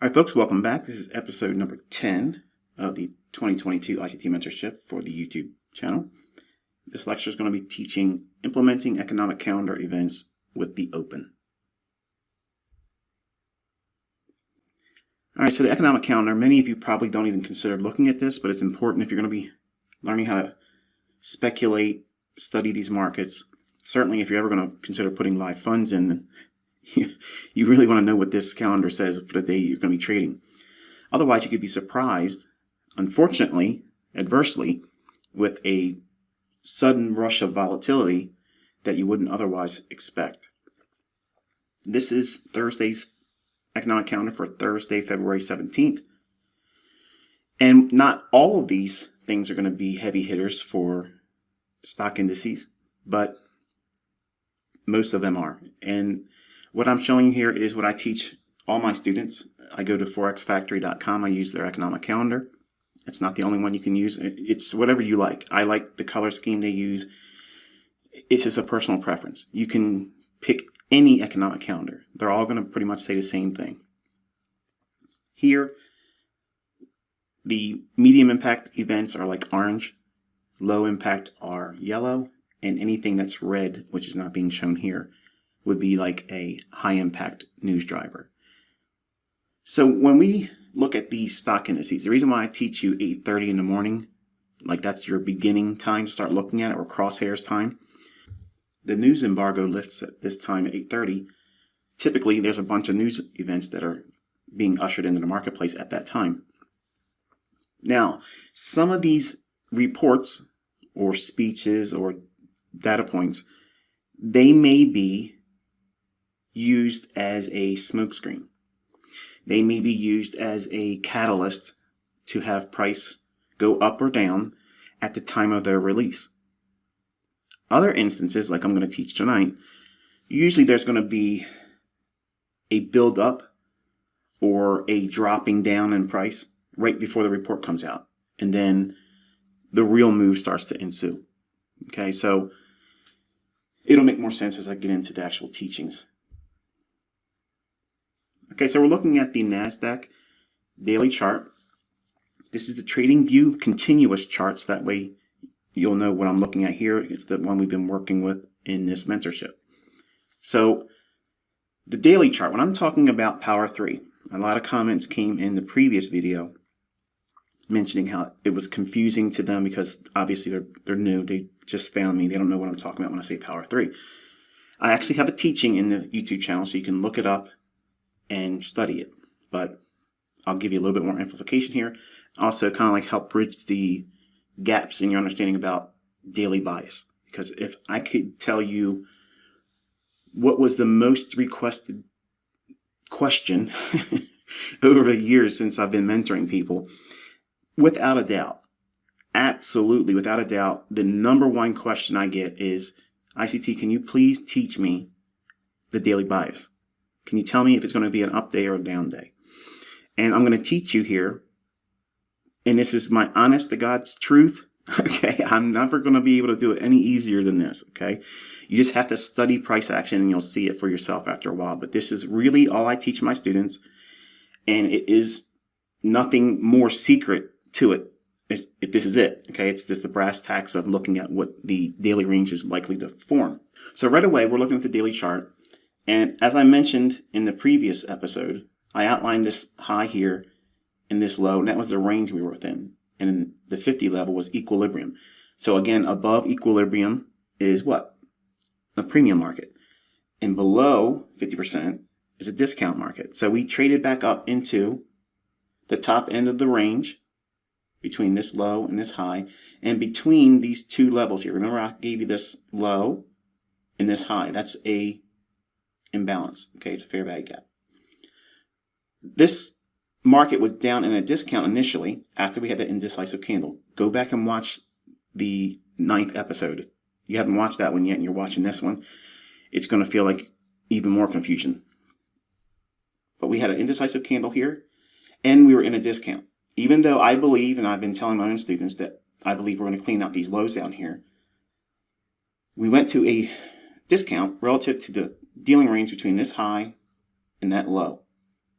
All right, folks, welcome back. This is episode number 10 of the 2022 ICT Mentorship for the YouTube channel. This lecture is going to be teaching implementing economic calendar events with the open. All right, so the economic calendar, many of you probably don't even consider looking at this, but it's important if you're going to be learning how to speculate, study these markets. Certainly, if you're ever going to consider putting live funds in, you really want to know what this calendar says for the day you're going to be trading. Otherwise, you could be surprised, unfortunately, adversely, with a sudden rush of volatility that you wouldn't otherwise expect. This is Thursday's economic calendar for Thursday, February 17th. And not all of these things are going to be heavy hitters for stock indices, but most of them are. And what I'm showing you here is what I teach all my students. I go to forexfactory.com. I use their economic calendar. It's not the only one you can use. It's whatever you like. I like the color scheme they use. It's just a personal preference. You can pick any economic calendar. They're all going to pretty much say the same thing. Here, the medium impact events are like orange. Low impact are yellow. And anything that's red, which is not being shown here, would be like a high impact news driver. So when we look at these stock indices, the reason why I teach you 8:30 in the morning, like that's your beginning time to start looking at it, or crosshairs time. The news embargo lifts at this time at 8:30. Typically, there's a bunch of news events that are being ushered into the marketplace at that time. Now, some of these reports or speeches or data points, they may be used as a smokescreen. They may be used as a catalyst to have price go up or down at the time of their release. Other instances, like I'm going to teach tonight, usually there's going to be a build up or a dropping down in price right before the report comes out. And then the real move starts to ensue. Okay, so it'll make more sense as I get into the actual teachings. Okay, so we're looking at the NASDAQ daily chart. This is the Trading View continuous charts. That way you'll know what I'm looking at here. It's the one we've been working with in this mentorship. So the daily chart, when I'm talking about Power 3, a lot of comments came in the previous video mentioning how it was confusing to them because obviously they're new. They just found me. They don't know what I'm talking about when I say Power 3. I actually have a teaching in the YouTube channel, so you can look it up and study it. But I'll give you a little bit more amplification here. Also kind of like help bridge the gaps in your understanding about daily bias. Because if I could tell you what was the most requested question over the years since I've been mentoring people, without a doubt, absolutely without a doubt, the number one question I get is, ICT, can you please teach me the daily bias? Can you tell me if it's going to be an up day or a down day? And I'm going to teach you here, and this is my honest to God's truth. Okay, I'm never going to be able to do it any easier than this. Okay, you just have to study price action and you'll see it for yourself after a while. But this is really all I teach my students, and it is nothing more secret to it. This is it. Okay, it's just the brass tacks of looking at what the daily range is likely to form. So right away, we're looking at the daily chart. And as I mentioned in the previous episode, I outlined this high here and this low, and that was the range we were within. And the 50 level was equilibrium. So again, above equilibrium is what? A premium market. And below 50% is a discount market. So we traded back up into the top end of the range between this low and this high, and between these two levels here. Remember, I gave you this low and this high. That's a imbalance. Okay, it's a fair value gap. This market was down in a discount initially after we had that indecisive candle. Go back and watch the 9th episode. If you haven't watched that one yet and you're watching this one, it's going to feel like even more confusion. But we had an indecisive candle here, and we were in a discount. Even though I believe, and I've been telling my own students that I believe we're going to clean out these lows down here, we went to a discount relative to the dealing range between this high and that low.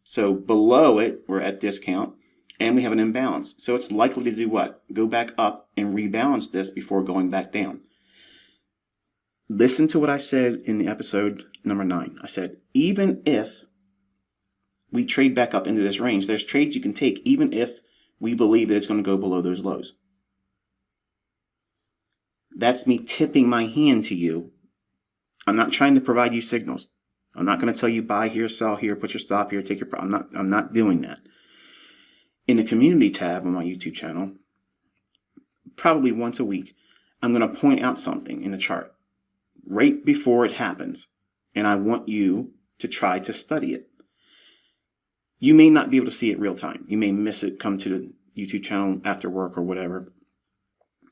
So below it, we're at discount, and we have an imbalance. So it's likely to do what? Go back up and rebalance this before going back down. Listen to what I said in the episode number 9. I said, even if we trade back up into this range, there's trades you can take even if we believe that it's going to go below those lows. That's me tipping my hand to you. I'm not trying to provide you signals. I'm not going to tell you buy here, sell here, put your stop here, take your profit. I'm not doing that. In the community tab on my YouTube channel, probably once a week, I'm going to point out something in the chart right before it happens, and I want you to try to study it. You may not be able to see it real time. You may miss it, come to the YouTube channel after work or whatever.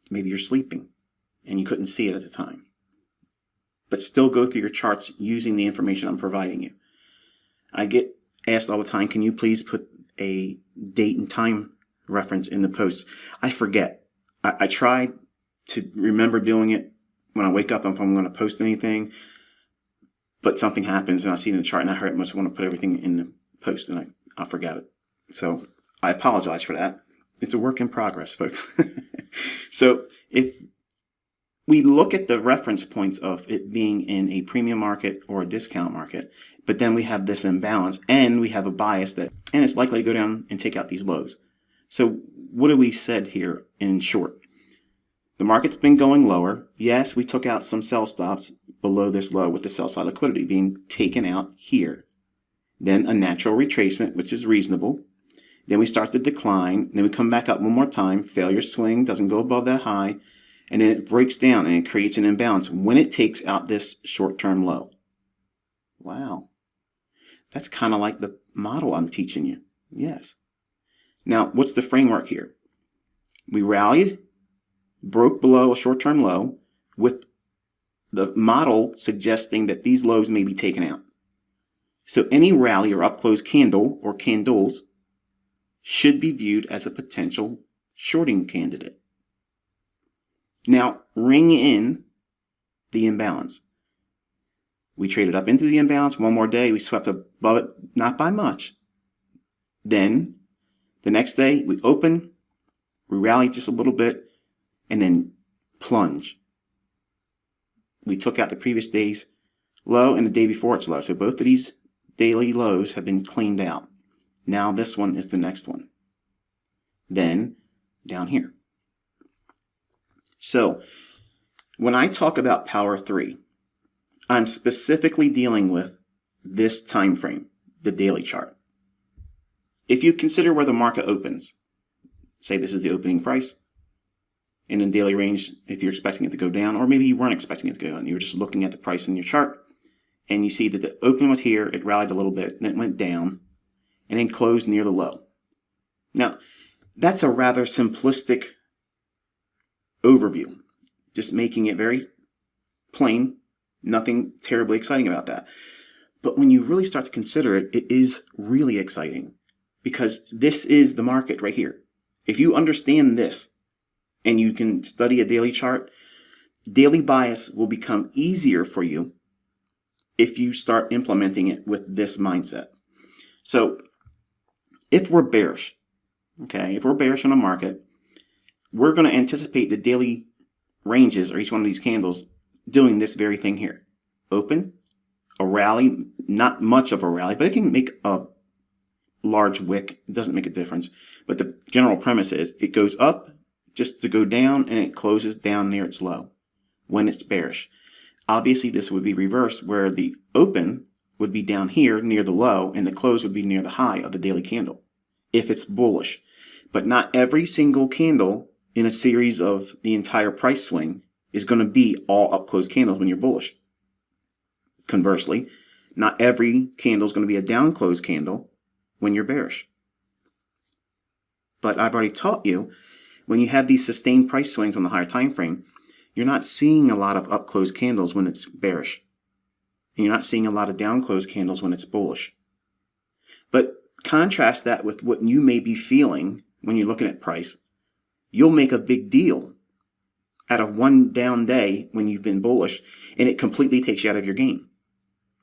Maybe you're sleeping and you couldn't see it at the time. But still go through your charts using the information I'm providing you. I get asked all the time, can you please put a date and time reference in the post? I forget. I try to remember doing it when I wake up if I'm going to post anything, but something happens and I see it in the chart and I must want to put everything in the post and I forgot it. So I apologize for that. It's a work in progress, folks. So if we look at the reference points of it being in a premium market or a discount market, but then we have this imbalance and we have a bias and it's likely to go down and take out these lows. So what have we said here in short? The market's been going lower. Yes, we took out some sell stops below this low with the sell side liquidity being taken out here. Then a natural retracement, which is reasonable. Then we start to decline. Then we come back up one more time. Failure swing, doesn't go above that high. And then it breaks down and it creates an imbalance when it takes out this short-term low. Wow. That's kind of like the model I'm teaching you. Yes. Now, what's the framework here? We rallied, broke below a short-term low with the model suggesting that these lows may be taken out. So any rally or up-close candle or candles should be viewed as a potential shorting candidate. Now, ring in the imbalance. We traded up into the imbalance. One more day, we swept above it, not by much. Then, the next day, we open, we rally just a little bit, and then plunge. We took out the previous day's low and the day before its low. So both of these daily lows have been cleaned out. Now this one is the next one. Then down here. So when I talk about power 3, I'm specifically dealing with this time frame, the daily chart. If you consider where the market opens, say this is the opening price, in a daily range, if you're expecting it to go down, or maybe you weren't expecting it to go down, you were just looking at the price in your chart, and you see that the opening was here, it rallied a little bit, and it went down, and then closed near the low. Now, that's a rather simplistic overview, just making it very plain, nothing terribly exciting about that. But when you really start to consider it, it is really exciting, because this is the market right here. If you understand this, and you can study a daily chart, daily bias will become easier for you if you start implementing it with this mindset. So if we're bearish, okay, if we're bearish on a market, we're going to anticipate the daily ranges or each one of these candles doing this very thing here. Open, a rally, not much of a rally, but it can make a large wick. It doesn't make a difference. But the general premise is it goes up just to go down, and it closes down near its low when it's bearish. Obviously, this would be reversed, where the open would be down here near the low, and the close would be near the high of the daily candle, if it's bullish. But not every single candle in a series of the entire price swing is going to be all up-close candles when you're bullish. Conversely, not every candle is going to be a down-close candle when you're bearish. But I've already taught you, when you have these sustained price swings on the higher time frame, you're not seeing a lot of up-close candles when it's bearish. And you're not seeing a lot of down-close candles when it's bullish. But contrast that with what you may be feeling when you're looking at price. You'll make a big deal out of one down day when you've been bullish, and it completely takes you out of your game.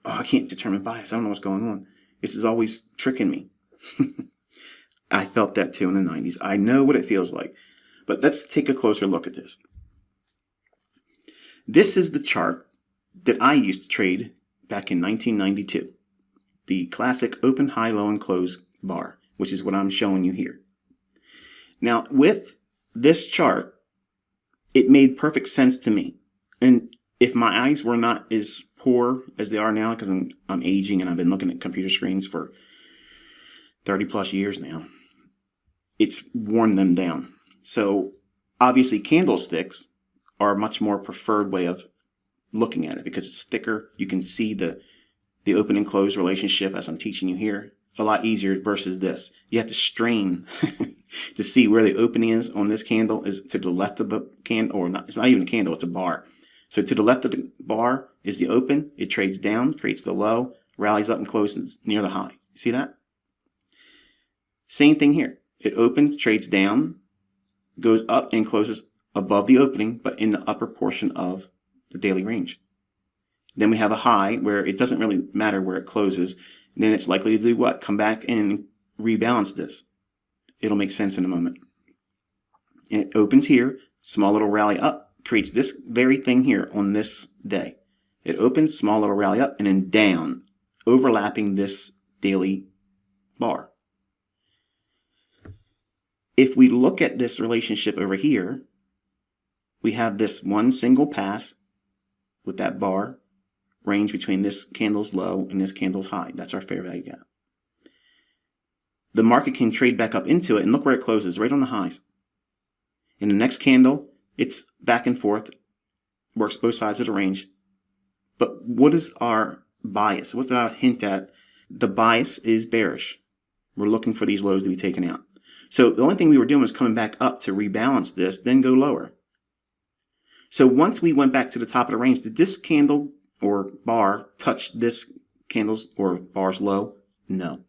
Oh, I can't determine bias. I don't know what's going on. This is always tricking me. I felt that too in the 90s. I know what it feels like. But let's take a closer look at this. This is the chart that I used to trade back in 1992. The classic open, high, low, and close bar, which is what I'm showing you here. Now, with this chart, it made perfect sense to me. And if my eyes were not as poor as they are now, because I'm aging and I've been looking at computer screens for 30 plus years now, it's worn them down. So obviously candlesticks are a much more preferred way of looking at it because it's thicker. You can see the open and close relationship as I'm teaching you here a lot easier versus this. You have to strain to see where the opening is on this candle is to the left of the candle, or not. It's not even a candle, it's a bar. So to the left of the bar is the open. It trades down, creates the low, rallies up and closes near the high. See that? Same thing here. It opens, trades down, goes up and closes above the opening, but in the upper portion of the daily range. Then we have a high where it doesn't really matter where it closes. And then it's likely to do what? Come back and rebalance this. It'll make sense in a moment. And it opens here, small little rally up, creates this very thing here on this day. It opens, small little rally up, and then down, overlapping this daily bar. If we look at this relationship over here, we have this one single pass with that bar range between this candle's low and this candle's high. That's our fair value gap. The market can trade back up into it, and look where it closes, right on the highs. In the next candle, it's back and forth, works both sides of the range. But what is our bias? What did I hint at? The bias is bearish. We're looking for these lows to be taken out. So the only thing we were doing was coming back up to rebalance this, then go lower. So once we went back to the top of the range, did this candle or bar touch this candle's or bar's low? No.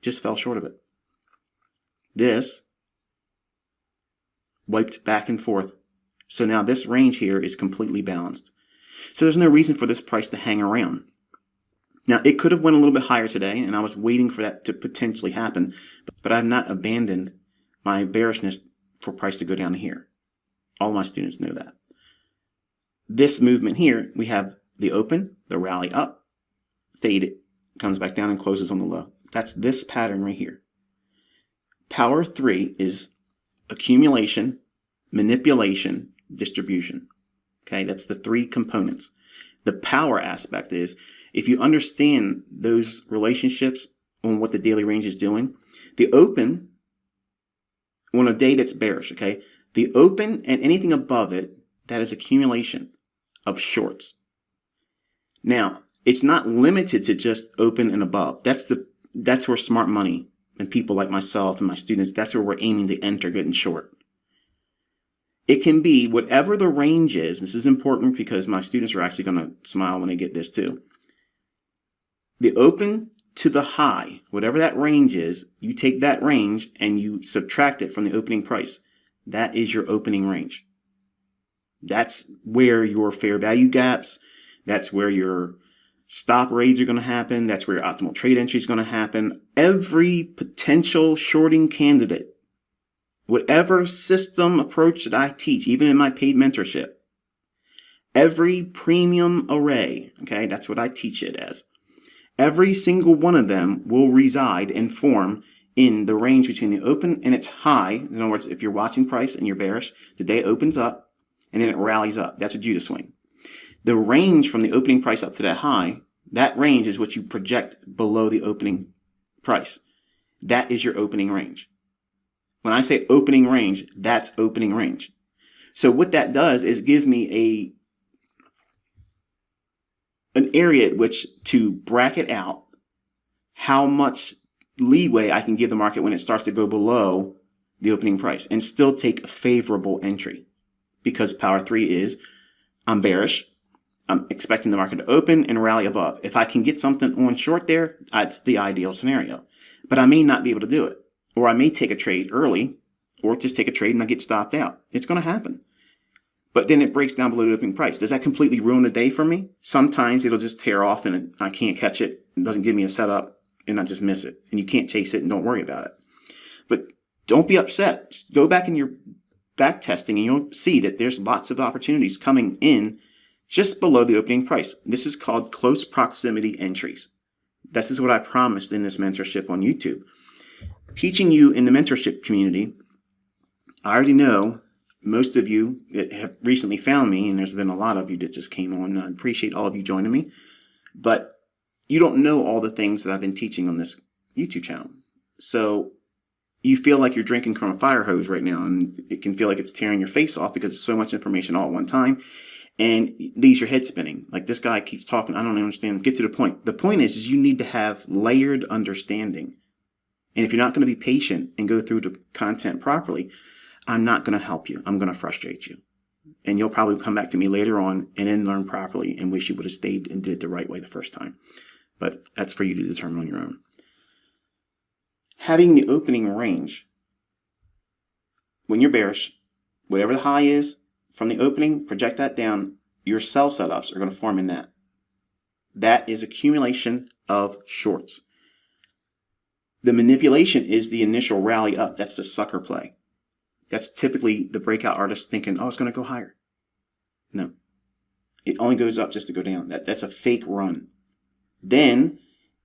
Just fell short of it. This wiped back and forth. So now this range here is completely balanced. So there's no reason for this price to hang around. Now, it could have went a little bit higher today, and I was waiting for that to potentially happen, but I've not abandoned my bearishness for price to go down to here. All my students know that. This movement here, we have the open, the rally up, fade it, comes back down and closes on the low. That's this pattern right here. Power 3 is accumulation, manipulation, distribution. Okay, that's the three components. The power aspect is, if you understand those relationships on what the daily range is doing, the open, on a day that's bearish, okay, the open and anything above it, that is accumulation of shorts. Now, it's not limited to just open and above. That's where smart money and people like myself and my students, that's where we're aiming to enter getting short. It can be whatever the range is. This is important because my students are actually going to smile when they get this too. The open to the high, whatever that range is, you take that range and you subtract it from the opening price. That is your opening range. That's where your fair value gaps, that's where your stop raids are going to happen, that's where your optimal trade entry is going to happen. Every potential shorting candidate, whatever system approach that I teach, even in my paid mentorship, every premium array, okay, that's what I teach it as. Every single one of them will reside and form in the range between the open and its high. In other words, if you're watching price and you're bearish, the day opens up and then it rallies up. That's a Judas swing. The range from the opening price up to that high, that range is what you project below the opening price. That is your opening range. When I say opening range, that's opening range. So what that does is it gives me an area at which to bracket out how much leeway I can give the market when it starts to go below the opening price and still take a favorable entry. Because power 3 is, I'm bearish, I'm expecting the market to open and rally above. If I can get something on short there, that's the ideal scenario. But I may not be able to do it. Or I may take a trade early, or just take a trade and I get stopped out. It's going to happen. But then it breaks down below the opening price. Does that completely ruin the day for me? Sometimes it'll just tear off and I can't catch it. It doesn't give me a setup. and not just miss it. And you can't chase it and don't worry about it. But don't be upset. Just go back in your back testing and you'll see that there's lots of opportunities coming in just below the opening price. This is called close proximity entries. This is what I promised in this mentorship on YouTube. Teaching you in the mentorship community, I already know most of you that have recently found me, and there's been a lot of you that just came on, and I appreciate all of you joining me, but you don't know all the things that I've been teaching on this YouTube channel. So you feel like you're drinking from a fire hose right now, and it can feel like it's tearing your face off because it's so much information all at one time, and it leaves your head spinning. Like, this guy keeps talking, I don't understand. Get to the point. The point is you need to have layered understanding. And if you're not going to be patient and go through the content properly, I'm not going to help you. I'm going to frustrate you. And you'll probably come back to me later on and then learn properly and wish you would have stayed and did it the right way the first time. But that's for you to determine on your own. Having the opening range, when you're bearish, whatever the high is from the opening, project that down. Your sell setups are going to form in that. That is accumulation of shorts. The manipulation is the initial rally up. That's the sucker play. That's typically the breakout artist thinking, oh, it's going to go higher. No. It only goes up just to go down. That's a fake run. Then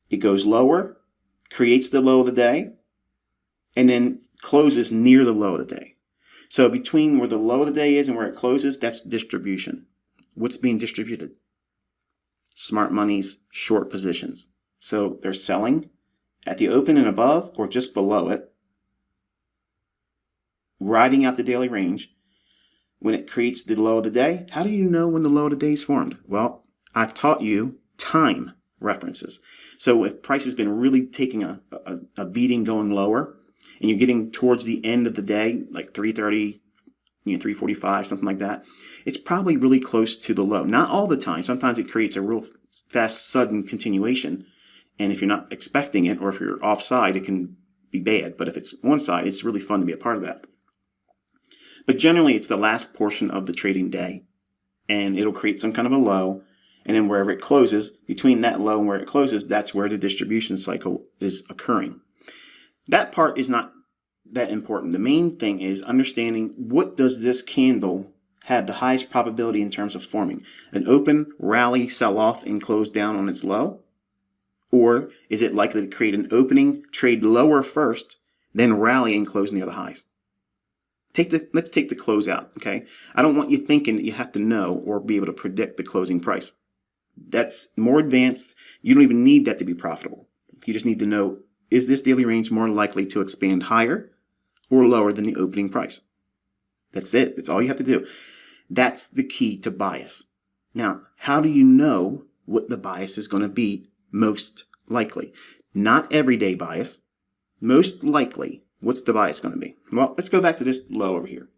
it goes lower, creates the low of the day, and then closes near the low of the day. So between where the low of the day is and where it closes, that's distribution. What's being distributed? Smart money's short positions. So they're selling at the open and above or just below it, riding out the daily range. When it creates the low of the day, how do you know when the low of the day is formed? Well, I've taught you time references. So if price has been really taking a beating going lower, and you're getting towards the end of the day, like 3:30, 3:45, something like that, it's probably really close to the low. Not all the time. Sometimes it creates a real fast, sudden continuation. And if you're not expecting it, or if you're offside, it can be bad. But if it's on side, it's really fun to be a part of that. But generally, it's the last portion of the trading day, and it'll create some kind of a low. And then wherever it closes, between that low and where it closes, that's where the distribution cycle is occurring. That part is not that important. The main thing is understanding, what does this candle have the highest probability in terms of forming? An open, rally, sell off, and close down on its low? Or is it likely to create an opening, trade lower first, then rally and close near the highs? Let's take the close out, okay? I don't want you thinking that you have to know or be able to predict the closing price. That's more advanced. You don't even need that to be profitable. You just need to know, is this daily range more likely to expand higher or lower than the opening price? That's it. That's all you have to do. That's the key to bias. Now, how do you know what the bias is going to be most likely? Not everyday bias. Most likely, what's the bias going to be? Well, let's go back to this low over here.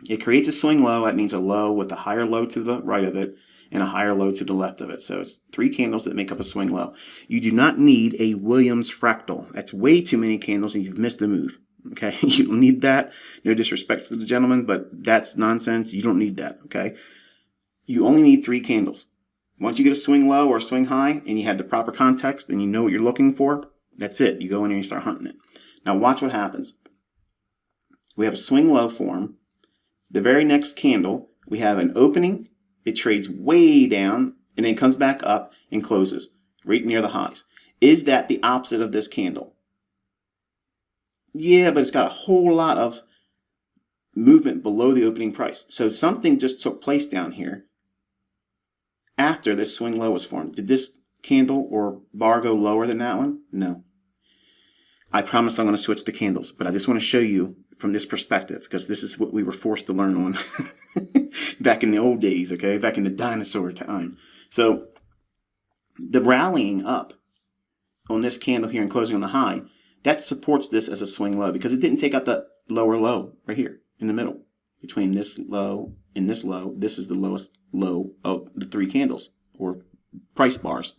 It creates a swing low. That means a low with a higher low to the right of it and a higher low to the left of it. So it's 3 candles that make up a swing low. You do not need a Williams fractal. That's way too many candles and you've missed the move. Okay, you don't need that. No disrespect for the gentleman, but that's nonsense. You don't need that, okay? You only need 3 candles. Once you get a swing low or a swing high and you have the proper context and you know what you're looking for, that's it. You go in there and you start hunting it. Now watch what happens. We have a swing low form. The very next candle, we have an opening. It trades way down and then comes back up and closes right near the highs. Is that the opposite of this candle? Yeah, but it's got a whole lot of movement below the opening price. So something just took place down here after this swing low was formed. Did this candle or bar go lower than that one? No. I promise I'm going to switch the candles, but I just want to show you from this perspective, because this is what we were forced to learn on back in the old days, okay? Back in the dinosaur time. So the rallying up on this candle here and closing on the high, that supports this as a swing low because it didn't take out the lower low right here in the middle. Between this low and this low, this is the lowest low of the 3 candles or price bars.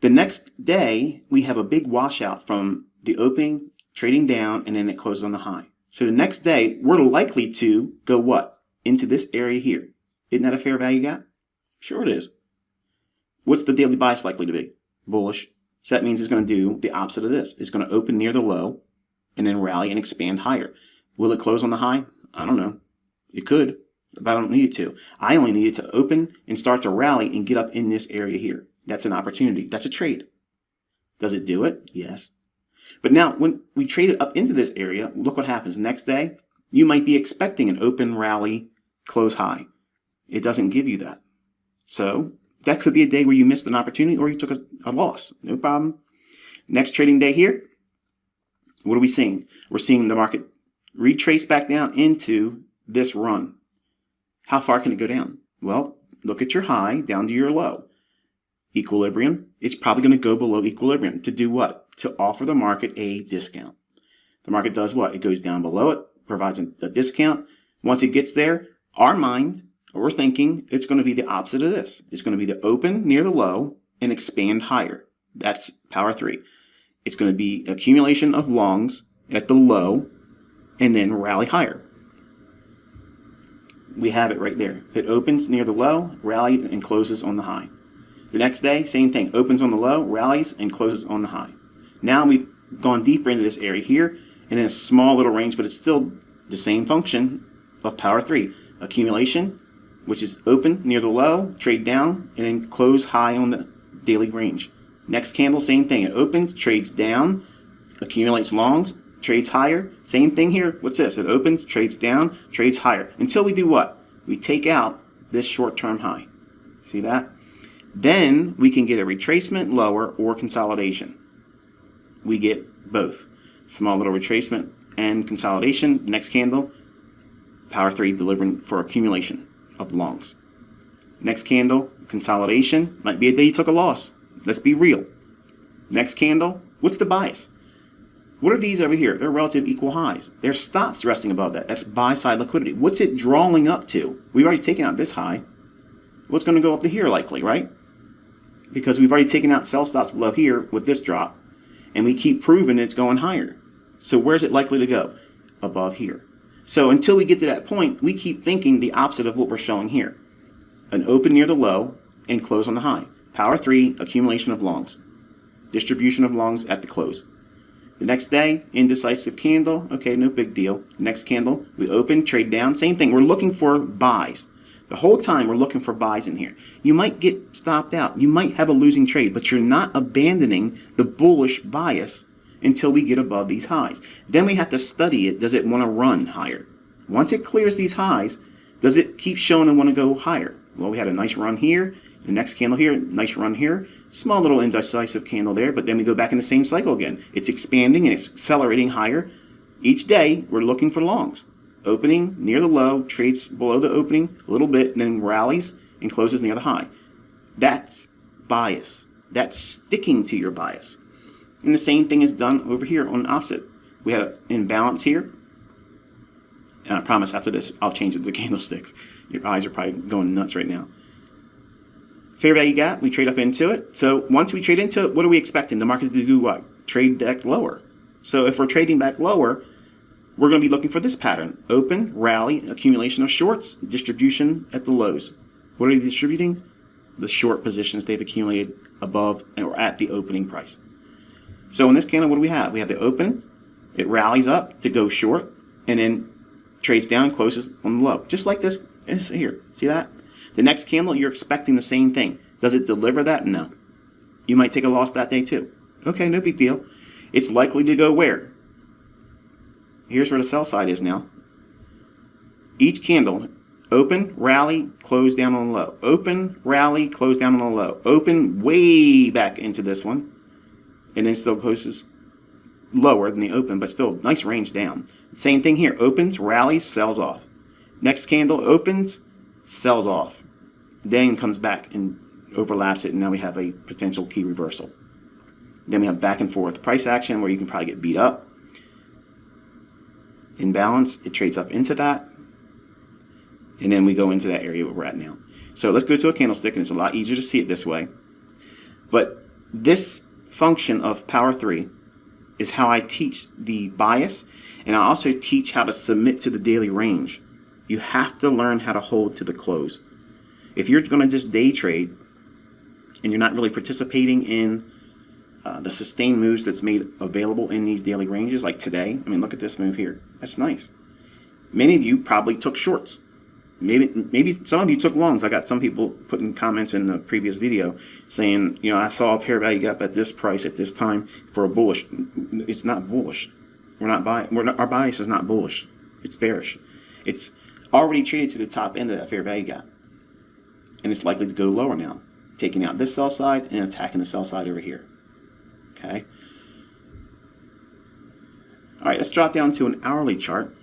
The next day, we have a big washout from the opening, trading down, and then it closes on the high. So the next day, we're likely to go what? Into this area here. Isn't that a fair value gap? Sure it is. What's the daily bias likely to be? bullish. So that means it's going to do the opposite of this. It's going to open near the low and then rally and expand higher. Will it close on the high? I don't know. It could, but I don't need it to. I only need it to open and start to rally and get up in this area here. That's an opportunity. That's a trade. Does it do it? Yes. But now when we trade it up into this area, look what happens. Next day, you might be expecting an open rally, close high. It doesn't give you that. So that could be a day where you missed an opportunity or you took a loss. No problem. Next trading day here, what are we seeing? We're seeing the market retrace back down into this run. How far can it go down? Well, look at your high down to your low. Equilibrium, it's probably going to go below equilibrium. To do what? To offer the market a discount. The market does what? It goes down below it, provides a discount. Once it gets there, our mind, or we're thinking, it's going to be the opposite of this. It's going to be the open near the low and expand higher. That's power 3. It's going to be accumulation of longs at the low and then rally higher. We have it right there. It opens near the low, rallies, and closes on the high. The next day, same thing. Opens on the low, rallies, and closes on the high. Now we've gone deeper into this area here, and in a small little range, but it's still the same function of power 3. Accumulation, which is open near the low, trade down, and then close high on the daily range. Next candle, same thing. It opens, trades down, accumulates longs, trades higher. Same thing here. What's this? It opens, trades down, trades higher. Until we do what? We take out this short-term high. See that? Then we can get a retracement lower or consolidation. We get both. Small little retracement and consolidation. Next candle, power 3 delivering for accumulation of longs. Next candle, consolidation. Might be a day you took a loss. Let's be real. Next candle, what's the bias? What are these over here? They're relative equal highs. There's stops resting above that. That's buy side liquidity. What's it drawing up to? We've already taken out this high. What's going to go up to here likely, right? Because we've already taken out sell stops below here with this drop, and we keep proving it's going higher. So where's it likely to go? Above here. So until we get to that point, we keep thinking the opposite of what we're showing here. An open near the low and close on the high. Power 3, accumulation of longs. Distribution of longs at the close. The next day, indecisive candle. Okay, no big deal. Next candle, we open, trade down. Same thing. We're looking for buys. The whole time we're looking for buys in here. You might get stopped out. You might have a losing trade, but you're not abandoning the bullish bias until we get above these highs. Then we have to study it. Does it want to run higher? Once it clears these highs, does it keep showing and want to go higher? Well, we had a nice run here. The next candle here, nice run here. Small little indecisive candle there, but then we go back in the same cycle again. It's expanding and it's accelerating higher. Each day, we're looking for longs. Opening near the low, trades below the opening a little bit, and then rallies and closes near the high. That's bias. That's sticking to your bias. And the same thing is done over here on the opposite. We had an imbalance here. And I promise after this, I'll change it to candlesticks. Your eyes are probably going nuts right now. Fair value gap, we trade up into it. So once we trade into it, what are we expecting? The market to do what? Trade back lower. So if we're trading back lower, we're going to be looking for this pattern. Open, rally, accumulation of shorts, distribution at the lows. What are they distributing? The short positions they've accumulated above or at the opening price. So in this candle, what do we have? We have the open, it rallies up to go short, and then trades down and closes on the low. Just like this is here. See that? The next candle, you're expecting the same thing. Does it deliver that? No. You might take a loss that day too. Okay, no big deal. It's likely to go where? Here's where the sell side is now. Each candle, open, rally, close down on the low. Open, rally, close down on the low. Open way back into this one. And then still closes lower than the open, but still nice range down. Same thing here. Opens, rallies, sells off. Next candle opens, sells off. Then comes back and overlaps it, and now we have a potential key reversal. Then we have back and forth price action where you can probably get beat up. Imbalance, it trades up into that. And then we go into that area where we're at now. So let's go to a candlestick, and it's a lot easier to see it this way. But this function of power 3 is how I teach the bias, and I also teach how to submit to the daily range. You have to learn how to hold to the close. If you're going to just day trade and you're not really participating in the sustained moves that's made available in these daily ranges, like today. I mean, look at this move here. That's nice. Many of you probably took shorts. Maybe some of you took longs. I got some people putting comments in the previous video saying, I saw a fair value gap at this price at this time for a bullish. It's not bullish. Our bias is not bullish. It's bearish. It's already traded to the top end of that fair value gap, and it's likely to go lower now, taking out this sell side and attacking the sell side over here. Okay. All right, let's drop down to an hourly chart,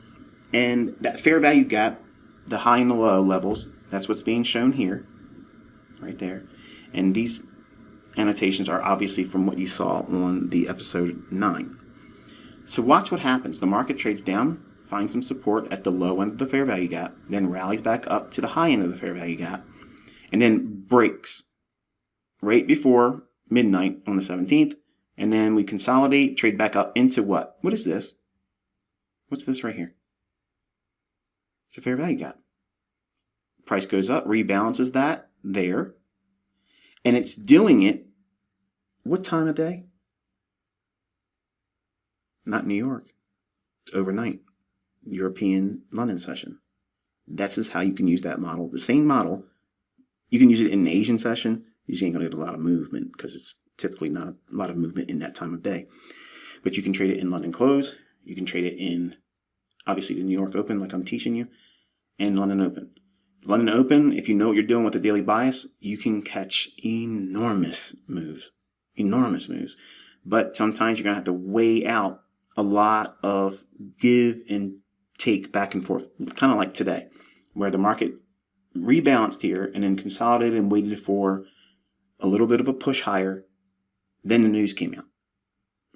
and that fair value gap, the high and the low levels, that's what's being shown here, right there. And these annotations are obviously from what you saw on the episode 9. So watch what happens. The market trades down, finds some support at the low end of the fair value gap, then rallies back up to the high end of the fair value gap, and then breaks right before midnight on the 17th. And then we consolidate, trade back up into what? What is this? What's this right here? It's a fair value gap. Price goes up, rebalances that there. And it's doing it, what time of day? Not New York. It's overnight. European London session. That's just how you can use that model. The same model, you can use it in an Asian session. You ain't going to get a lot of movement because it's typically not a lot of movement in that time of day. But you can trade it in London close. You can trade it in, obviously, the New York Open, like I'm teaching you, and London Open. London Open, if you know what you're doing with the daily bias, you can catch enormous moves. Enormous moves. But sometimes you're going to have to weigh out a lot of give and take back and forth, kind of like today, where the market rebalanced here and then consolidated and waited for a little bit of a push higher. Then the news came out.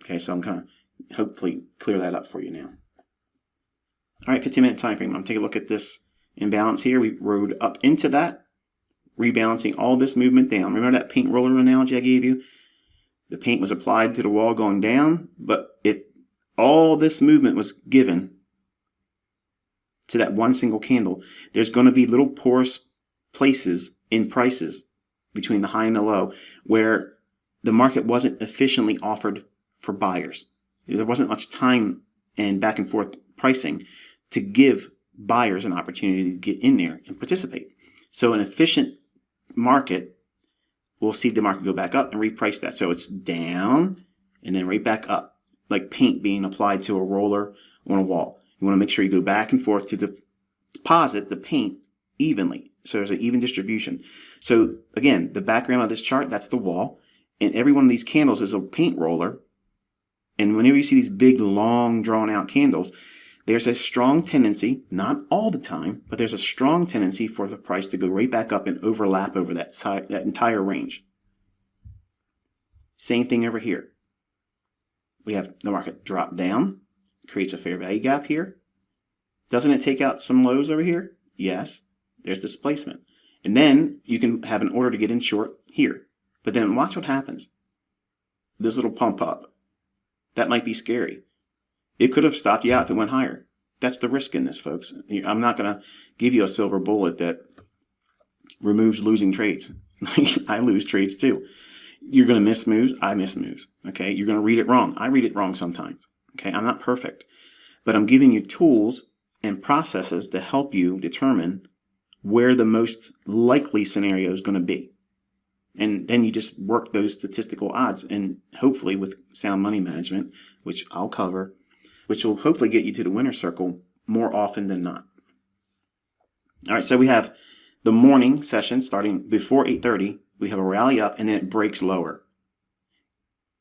Okay, so I'm kind of hopefully clear that up for you now. All right, 15-minute time frame. I'm going to take a look at this imbalance here. We rode up into that, rebalancing all this movement down. Remember that paint roller analogy I gave you? The paint was applied to the wall going down, but if all this movement was given to that one single candle, there's going to be little porous places in prices between the high and the low where the market wasn't efficiently offered for buyers. There wasn't much time and back and forth pricing to give buyers an opportunity to get in there and participate. So an efficient market will see the market go back up and reprice that. So it's down and then right back up, like paint being applied to a roller on a wall. You want to make sure you go back and forth to deposit the paint evenly. So there's an even distribution. So again, the background of this chart, that's the wall. And every one of these candles is a paint roller. And whenever you see these big, long, drawn-out candles, there's a strong tendency, not all the time, but there's a strong tendency for the price to go right back up and overlap over that entire range. Same thing over here. We have the market drop down, creates a fair value gap here. Doesn't it take out some lows over here? Yes. There's displacement. And then you can have an order to get in short here. But then watch what happens. This little pump up. That might be scary. It could have stopped you out if it went higher. That's the risk in this, folks. I'm not going to give you a silver bullet that removes losing trades. I lose trades too. You're going to miss moves. I miss moves. Okay. You're going to read it wrong. I read it wrong sometimes. Okay. I'm not perfect, but I'm giving you tools and processes to help you determine where the most likely scenario is going to be. And then you just work those statistical odds, and hopefully with sound money management, which I'll cover, which will hopefully get you to the winner circle more often than not. All right, so we have the morning session starting before 8:30. We have a rally up, and then it breaks lower.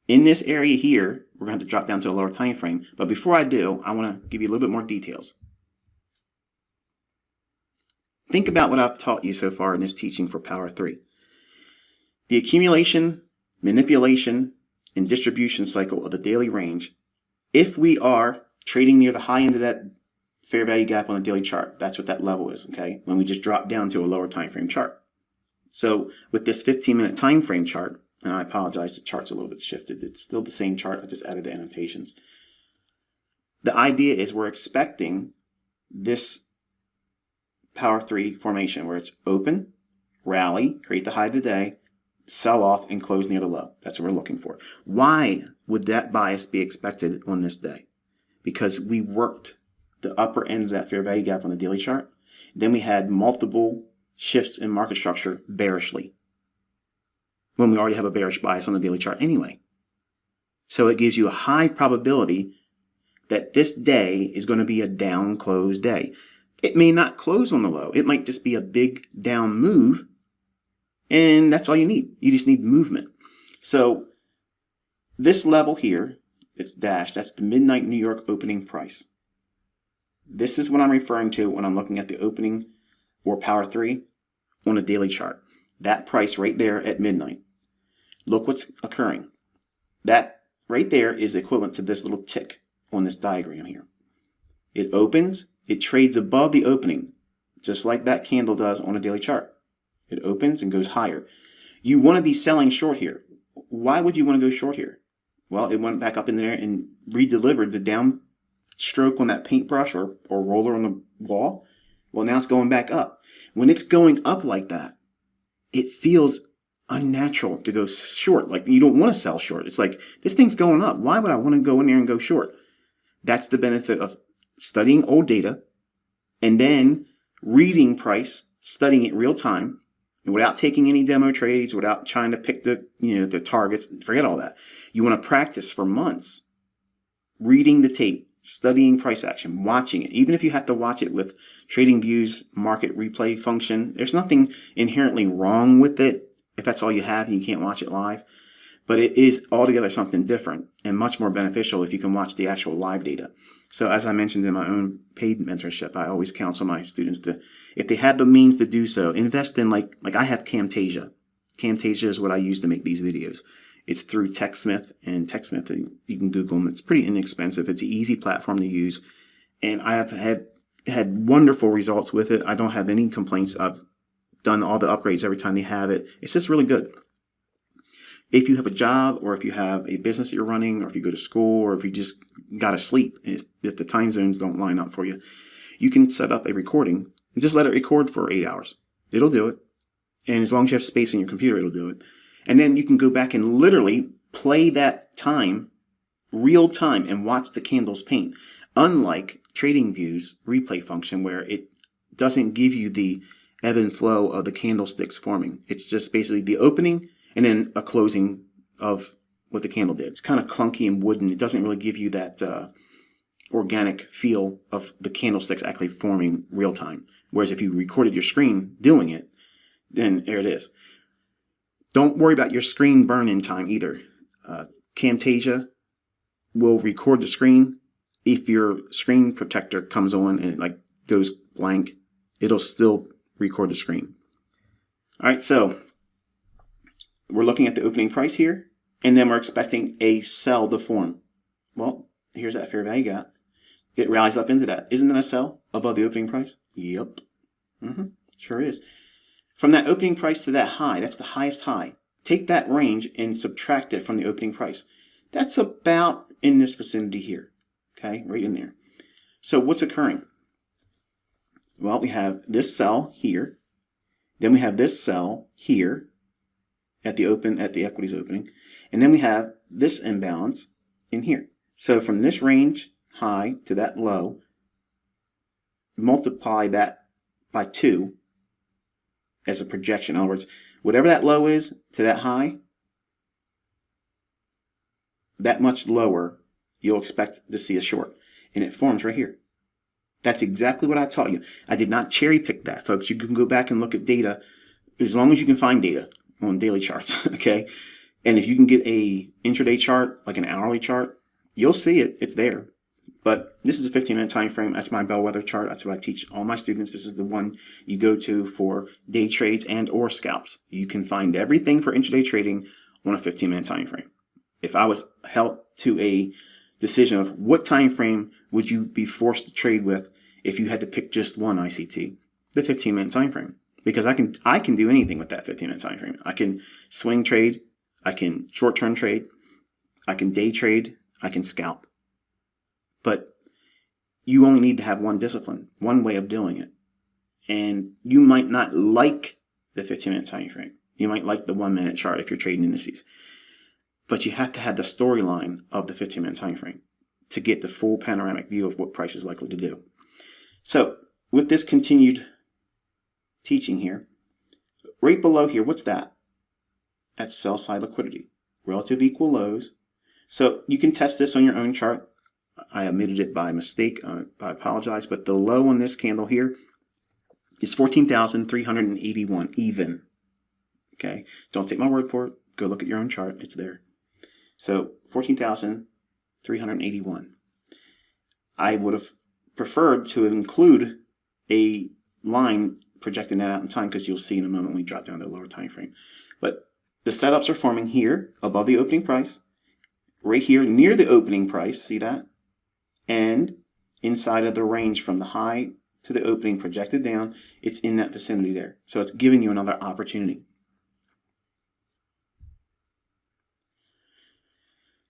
In this area here, we're going to have to drop down to a lower time frame. But before I do, I want to give you a little bit more details. Think about what I've taught you so far in this teaching for Power 3. The accumulation, manipulation, and distribution cycle of the daily range. If we are trading near the high end of that fair value gap on the daily chart, that's what that level is, okay? When we just drop down to a lower time frame chart. So with this 15-minute time frame chart, and I apologize, the chart's a little bit shifted. It's still the same chart, I just added the annotations. The idea is we're expecting this Power 3 formation where it's open, rally, create the high of the day, sell off and close near the low. That's what we're looking for. Why would that bias be expected on this day? Because we worked the upper end of that fair value gap on the daily chart. Then we had multiple shifts in market structure bearishly, when we already have a bearish bias on the daily chart anyway. So it gives you a high probability that this day is going to be a down close day. It may not close on the low. It might just be a big down move, and that's all you need. You just need movement. So this level here, it's dashed. That's the midnight New York opening price. This is what I'm referring to when I'm looking at the opening or power 3 on a daily chart. That price right there at midnight. Look what's occurring. That right there is equivalent to this little tick on this diagram here. It opens, it trades above the opening, just like that candle does on a daily chart. It opens and goes higher. You want to be selling short here. Why would you want to go short here? Well, it went back up in there and redelivered the down stroke on that paintbrush or roller on the wall. Well, now it's going back up. When it's going up like that, it feels unnatural to go short. Like, you don't want to sell short. It's like, this thing's going up. Why would I want to go in there and go short? That's the benefit of studying old data and then reading price, studying it real time, and without taking any demo trades, without trying to pick the targets. Forget all that. You want to practice for months reading the tape, studying price action, watching it. Even if you have to watch it with TradingView's market replay function, there's nothing inherently wrong with it if that's all you have and you can't watch it live. But it is altogether something different and much more beneficial if you can watch the actual live data. So as I mentioned in my own paid mentorship, I always counsel my students to, if they have the means to do so, invest in like I have Camtasia. Camtasia is what I use to make these videos. It's through TechSmith, and TechSmith, you can Google them. It's pretty inexpensive. It's an easy platform to use. And I have had wonderful results with it. I don't have any complaints. I've done all the upgrades every time they have it. It's just really good. If you have a job, or if you have a business that you're running, or if you go to school, or if you just got to sleep, if the time zones don't line up for you, you can set up a recording and just let it record for 8 hours. It'll do it. And as long as you have space in your computer, it'll do it. And then you can go back and literally play that time, real time, and watch the candles paint. Unlike TradingView's replay function, where it doesn't give you the ebb and flow of the candlesticks forming. It's just basically the opening and then a closing of what the candle did. It's kind of clunky and wooden. It doesn't really give you that organic feel of the candlesticks actually forming real time. Whereas if you recorded your screen doing it, then there it is. Don't worry about your screen burn-in time either. Camtasia will record the screen. If your screen protector comes on and it goes blank, it'll still record the screen. All right, so we're looking at the opening price here, and then we're expecting a sell to form. Well, here's that fair value gap. It rallies up into that. Isn't that a sell above the opening price? Yep. Sure is. From that opening price to that high, that's the highest high. Take that range and subtract it from the opening price. That's about in this vicinity here. Okay, right in there. So what's occurring? Well, we have this sell here. Then we have this sell here at the equities opening. And then we have this imbalance in here. So from this range high to that low, multiply that by 2 as a projection. In other words, whatever that low is to that high, that much lower you'll expect to see a short. And it forms right here. That's exactly what I taught you. I did not cherry pick that, folks. You can go back and look at data as long as you can find data on daily charts, okay? And if you can get a intraday chart, like an hourly chart, you'll see it. It's there. But this is a 15-minute time frame. That's my bellwether chart. That's what I teach all my students. This is the one you go to for day trades and or scalps. You can find everything for intraday trading on a 15-minute time frame. If I was held to a decision of what time frame would you be forced to trade with if you had to pick just one ICT, the 15-minute time frame. Because I can do anything with that 15-minute time frame. I can swing trade, I can short-term trade, I can day trade, I can scalp. But you only need to have one discipline, one way of doing it. And you might not like the 15-minute time frame. You might like the 1 minute chart if you're trading indices. But you have to have the storyline of the 15-minute time frame to get the full panoramic view of what price is likely to do. So with this continued teaching here, right below here, what's that? That's sell side liquidity, relative equal lows. So you can test this on your own chart. I omitted it by mistake. I apologize. But the low on this candle here is 14,381 even. Okay, don't take my word for it. Go look at your own chart. It's there. So 14,381. I would have preferred to include a line projecting that out in time, because you'll see in a moment when we drop down to the lower time frame. But the setups are forming here above the opening price, right here near the opening price. See that? And inside of the range from the high to the opening projected down, it's in that vicinity there. So it's giving you another opportunity.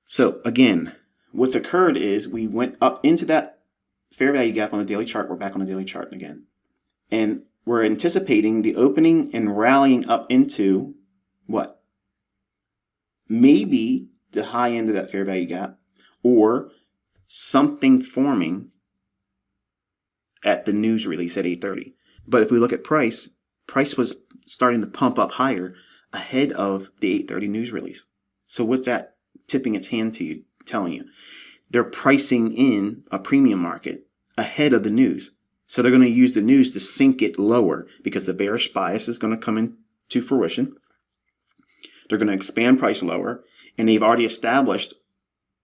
So again, what's occurred is we went up into that fair value gap on the daily chart. We're back on the daily chart again. And we're anticipating the opening and rallying up into what? Maybe the high end of that fair value gap, or something forming at the news release at 8:30. But if we look at price was starting to pump up higher ahead of the 8:30 news release. So what's that tipping its hand to you, telling you? They're pricing in a premium market ahead of the news. So they're going to use the news to sink it lower, because the bearish bias is going to come into fruition. They're going to expand price lower, and they've already established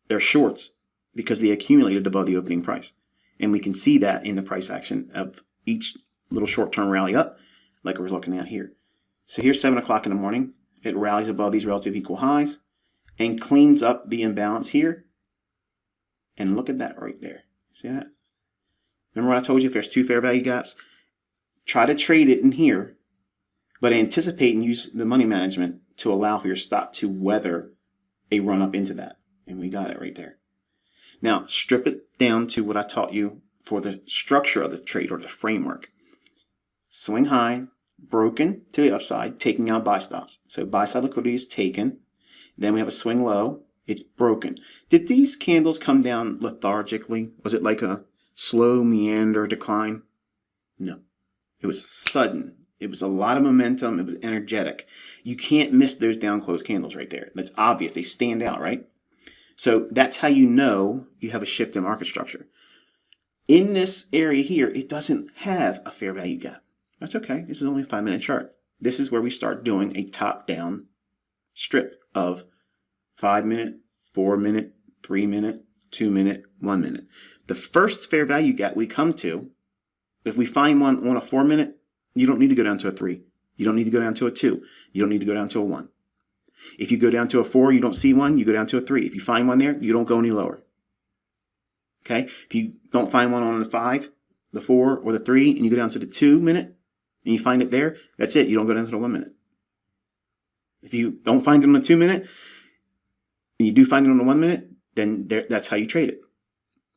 their shorts because they accumulated above the opening price. And we can see that in the price action of each little short-term rally up, like we're looking at here. So here's 7 o'clock in the morning. It rallies above these relative equal highs and cleans up the imbalance here. And look at that right there. See that? Remember what I told you? If there's two fair value gaps, try to trade it in here, but anticipate and use the money management to allow for your stock to weather a run up into that. And we got it right there. Now, strip it down to what I taught you for the structure of the trade, or the framework. Swing high, broken to the upside, taking out buy stops. So buy side liquidity is taken. Then we have a swing low. It's broken. Did these candles come down lethargically? Was it like a slow meander decline? No. It was sudden. It was a lot of momentum. It was energetic. You can't miss those down close candles right there. That's obvious. They stand out, right? So that's how you know you have a shift in market structure. In this area here, it doesn't have a fair value gap. That's okay. This is only a 5-minute chart. This is where we start doing a top-down strip of 5-minute, 4-minute, 3-minute, 2-minute, 1-minute. The first fair value gap we come to, if we find one on a 4-minute, you don't need to go down to a 3. You don't need to go down to a 2. You don't need to go down to a 1. If you go down to a 4, you don't see one, you go down to a 3. If you find one there, you don't go any lower. Okay? If you don't find one on the 5, the 4, or the 3, and you go down to the 2-minute, and you find it there, that's it. You don't go down to the 1-minute. If you don't find it on the 2-minute, and you do find it on the 1-minute, then that's how you trade it.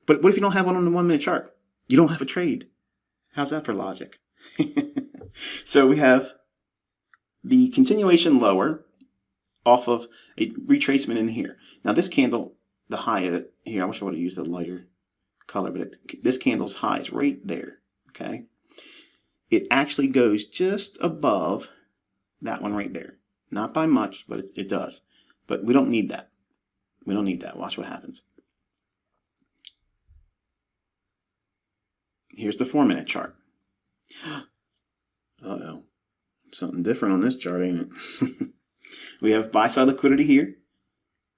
But what if you don't have one on the 1-minute chart? You don't have a trade. How's that for logic? So we have the continuation lower off of a retracement in here. Now this candle, the high of it here, I wish I would have used a lighter color, but this candle's high is right there, okay? It actually goes just above that one right there. Not by much, but it does. But we don't need that. We don't need that. Watch what happens. Here's the 4-minute chart. Uh-oh. Something different on this chart, ain't it? We have buy side liquidity here.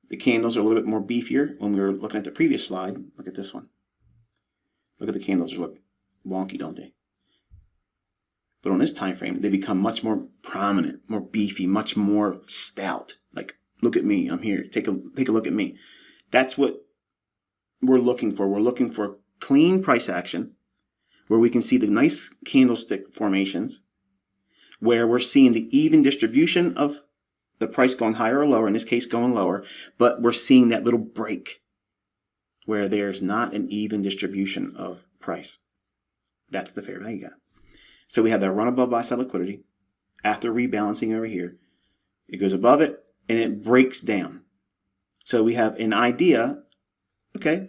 The candles are a little bit more beefier when we were looking at the previous slide. Look at this one. Look at the candles. They look wonky, don't they? But on this time frame, they become much more prominent, more beefy, much more stout. Like, look at me. I'm here. Take a look at me. That's what we're looking for. We're looking for clean price action, where we can see the nice candlestick formations, where we're seeing the even distribution of the price going higher or lower, in this case going lower, but we're seeing that little break where there's not an even distribution of price. That's the fair value gap. So we have that run above buy side liquidity after rebalancing over here. it goes above it, and it breaks down. So we have an idea, okay,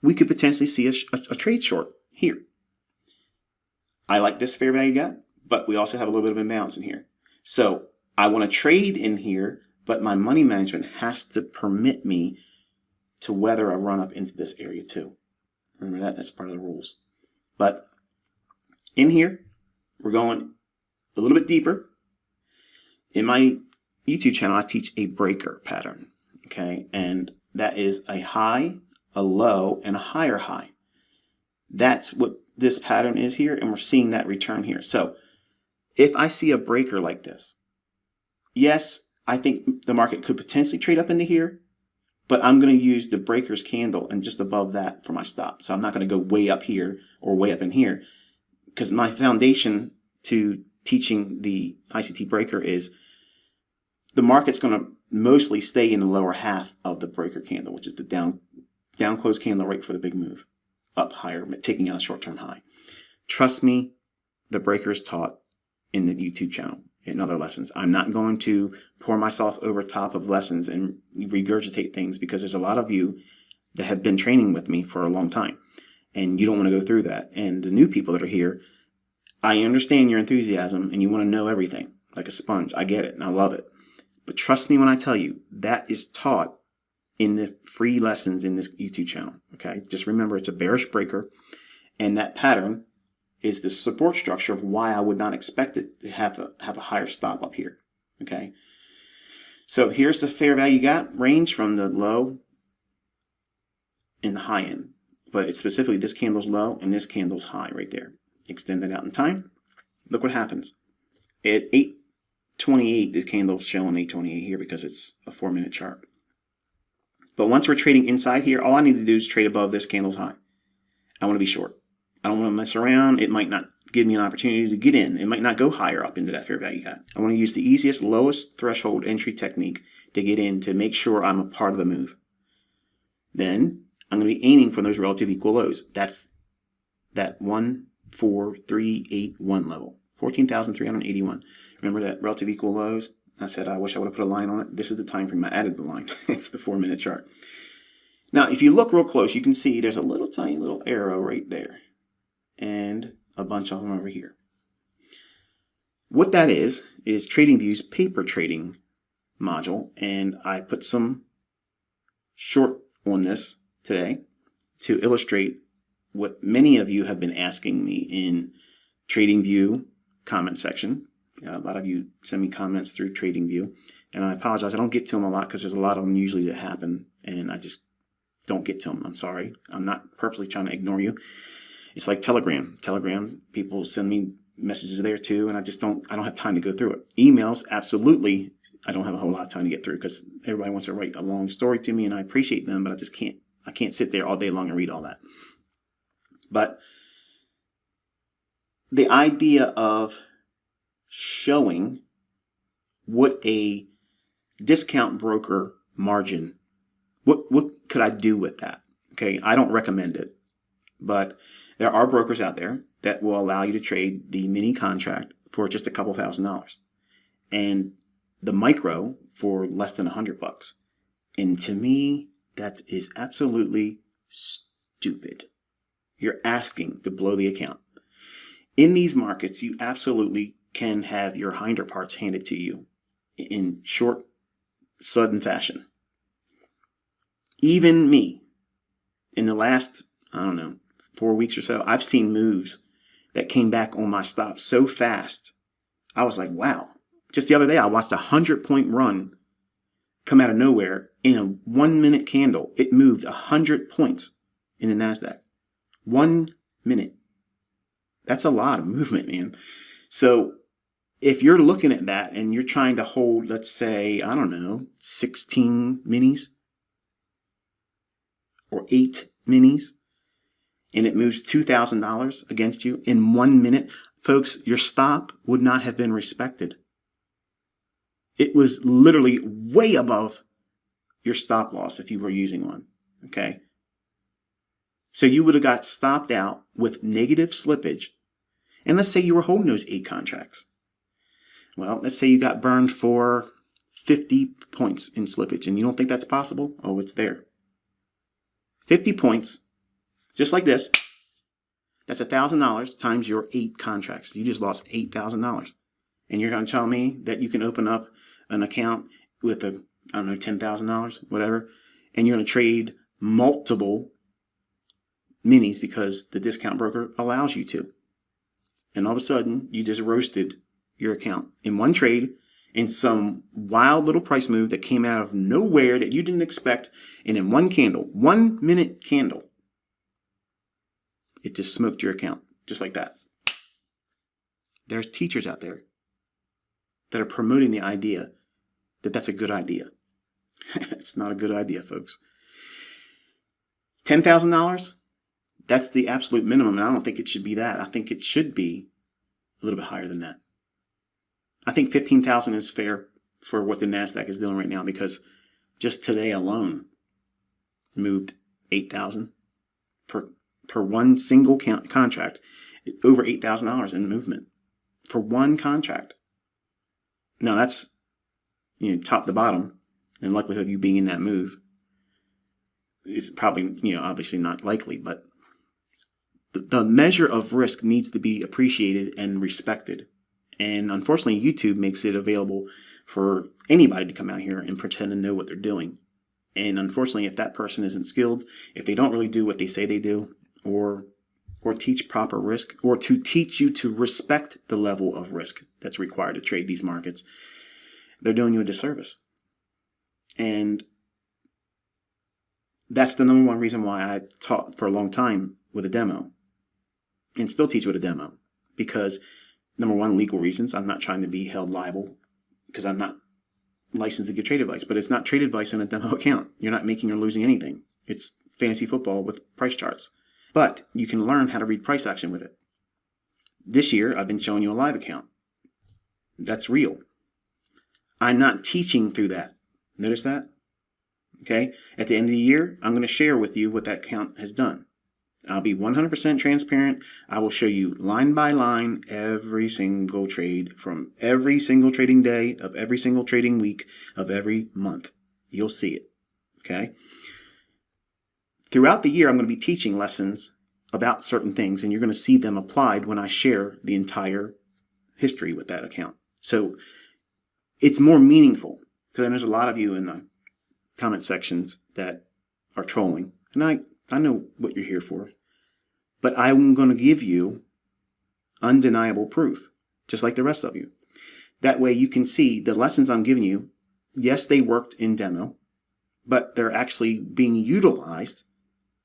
we could potentially see a trade short here. I like this fair value gap, but we also have a little bit of imbalance in here. So I want to trade in here, but my money management has to permit me to weather a run up into this area too. Remember that, that's part of the rules. But in here, we're going a little bit deeper. In my YouTube channel, I teach a breaker pattern, okay? And that is a high, a low, and a higher high. That's what this pattern is here, and we're seeing that return here. So if I see a breaker like this, yes, I think the market could potentially trade up into here, but I'm going to use the breaker's candle and just above that for my stop. So I'm not going to go way up here or way up in here, because my foundation to teaching the ICT breaker is the market's going to mostly stay in the lower half of the breaker candle, which is the down close candle right for the big move, up higher, taking out a short-term high. Trust me, the breaker is taught in the YouTube channel in other lessons. I'm not going to pour myself over top of lessons and regurgitate things, because there's a lot of you that have been training with me for a long time, and you don't want to go through that. And the new people that are here, I understand your enthusiasm and you want to know everything like a sponge. I get it and I love it. But trust me when I tell you, that is taught in the free lessons in this YouTube channel. Okay, just remember it's a bearish breaker, and that pattern is the support structure of why I would not expect it to have a higher stop up here. Okay, so here's the fair value gap range from the low and the high end, but it's specifically this candle's low and this candle's high right there. Extend that out in time. Look what happens. At 8:28, the candle's showing 8:28 here because it's a 4-minute chart. But once we're trading inside here, all I need to do is trade above this candle's high. I want to be short. I don't want to mess around. It might not give me an opportunity to get in. It might not go higher up into that fair value gap. I want to use the easiest, lowest threshold entry technique to get in to make sure I'm a part of the move. Then I'm going to be aiming for those relative equal lows. That's that 14381 level, 14,381. Remember that relative equal lows? I said I wish I would have put a line on it. This is the time frame I added the line. It's the 4-minute chart. Now, if you look real close, you can see there's a little tiny little arrow right there, and a bunch of them over here. What that is TradingView's paper trading module, and I put some short on this today to illustrate what many of you have been asking me in TradingView comment section. A lot of you send me comments through TradingView, and I apologize. I don't get to them a lot because there's a lot of them usually that happen, and I just don't get to them. I'm sorry. I'm not purposely trying to ignore you. It's like Telegram. Telegram, people send me messages there too, and I don't have time to go through it. Emails, absolutely, I don't have a whole lot of time to get through because everybody wants to write a long story to me, and I appreciate them, but I can't sit there all day long and read all that. But the idea of showing what a discount broker margin, what could I do with that? Okay, I don't recommend it, but there are brokers out there that will allow you to trade the mini contract for just a couple $1,000s and the micro for less than $100. And to me, that is absolutely stupid. You're asking to blow the account. In these markets, you absolutely can have your hinder parts handed to you in short, sudden fashion. Even me, in the last, 4 weeks or so, I've seen moves that came back on my stop so fast. I was like, wow. Just the other day, I watched a 100-point run come out of nowhere in a 1-minute candle. It moved 100 points in the NASDAQ. 1 minute. That's a lot of movement, man. So if you're looking at that and you're trying to hold, let's say, 16 minis or 8 minis, and it moves $2,000 against you in 1 minute, folks, your stop would not have been respected. It was literally way above your stop loss if you were using one, okay? So you would have got stopped out with negative slippage. And let's say you were holding those 8 contracts. Well, let's say you got burned for 50 points in slippage. And you don't think that's possible? Oh, it's there. 50 points, just like this. That's $1,000 times your 8 contracts. You just lost $8,000. And you're going to tell me that you can open up an account with $10,000, whatever, and you're going to trade multiple minis because the discount broker allows you to. And all of a sudden, you just roasted your account in one trade in some wild little price move that came out of nowhere that you didn't expect. And in one candle, 1 minute candle, it just smoked your account just like that. There's teachers out there that are promoting the idea that that's a good idea. It's not a good idea, folks. $10,000, that's the absolute minimum, and I don't think it should be that. I think it should be a little bit higher than that. I think $15,000 is fair for what the NASDAQ is doing right now, because just today alone moved $8,000 per one single contract, over $8,000 in movement for one contract. Now that's, top to bottom, and likelihood of you being in that move is probably, obviously not likely, but the measure of risk needs to be appreciated and respected. And unfortunately, YouTube makes it available for anybody to come out here and pretend to know what they're doing. And unfortunately, if that person isn't skilled, if they don't really do what they say they do, or teach proper risk, or to teach you to respect the level of risk that's required to trade these markets, they're doing you a disservice. And that's the number one reason why I taught for a long time with a demo, and still teach with a demo. Because number one, legal reasons. I'm not trying to be held liable because I'm not licensed to give trade advice. But it's not trade advice in a demo account. You're not making or losing anything. It's fantasy football with price charts. But you can learn how to read price action with it. This year, I've been showing you a live account. That's real. I'm not teaching through that. Notice that? Okay? At the end of the year, I'm going to share with you what that account has done. I'll be 100% transparent. I will show you line by line every single trade from every single trading day of every single trading week of every month. You'll see it. Okay? Throughout the year, I'm going to be teaching lessons about certain things, and you're going to see them applied when I share the entire history with that account. So it's more meaningful, because there's a lot of you in the comment sections that are trolling, and I know what you're here for, but I'm going to give you undeniable proof, just like the rest of you. That way you can see the lessons I'm giving you, yes, they worked in demo, but they're actually being utilized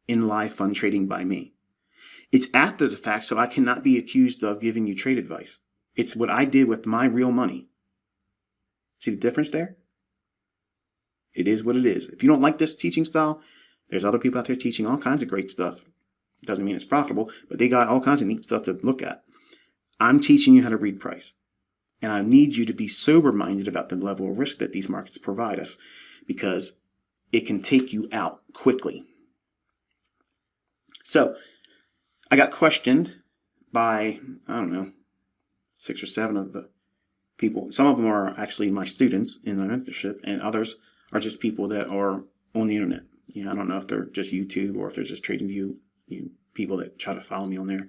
in live fund trading by me. It's after the fact, so I cannot be accused of giving you trade advice. It's what I did with my real money. See the difference there? It is what it is. If you don't like this teaching style, there's other people out there teaching all kinds of great stuff. Doesn't mean it's profitable, but they got all kinds of neat stuff to look at. I'm teaching you how to read price. And I need you to be sober-minded about the level of risk that these markets provide us, because it can take you out quickly. So I got questioned by, 6 or 7 of the people. Some of them are actually my students in my mentorship, and others are just people that are on the internet. I don't know if they're just YouTube or if they're just TradingView, people that try to follow me on there.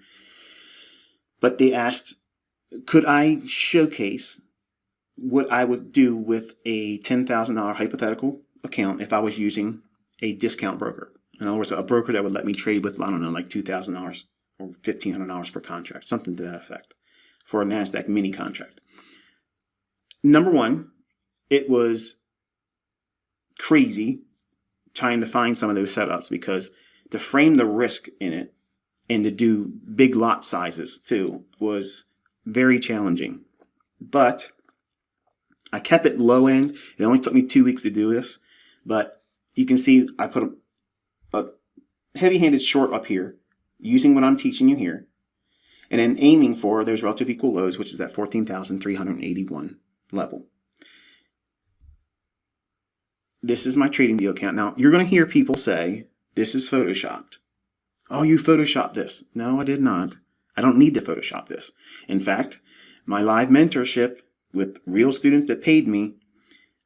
But they asked, could I showcase what I would do with a $10,000 hypothetical account if I was using a discount broker? In other words, a broker that would let me trade with, like $2,000 or $1,500 per contract, something to that effect, for a NASDAQ mini contract. Number one, it was crazy trying to find some of those setups, because to frame the risk in it and to do big lot sizes too was very challenging. But I kept it low end. It only took me 2 weeks to do this, but you can see I put a heavy-handed short up here using what I'm teaching you here, and then aiming for those relative equal lows, which is that 14,381 level. This is my TradingView account. Now, you're going to hear people say, this is photoshopped. Oh, you photoshopped this. No, I did not. I don't need to Photoshop this. In fact, my live mentorship with real students that paid me,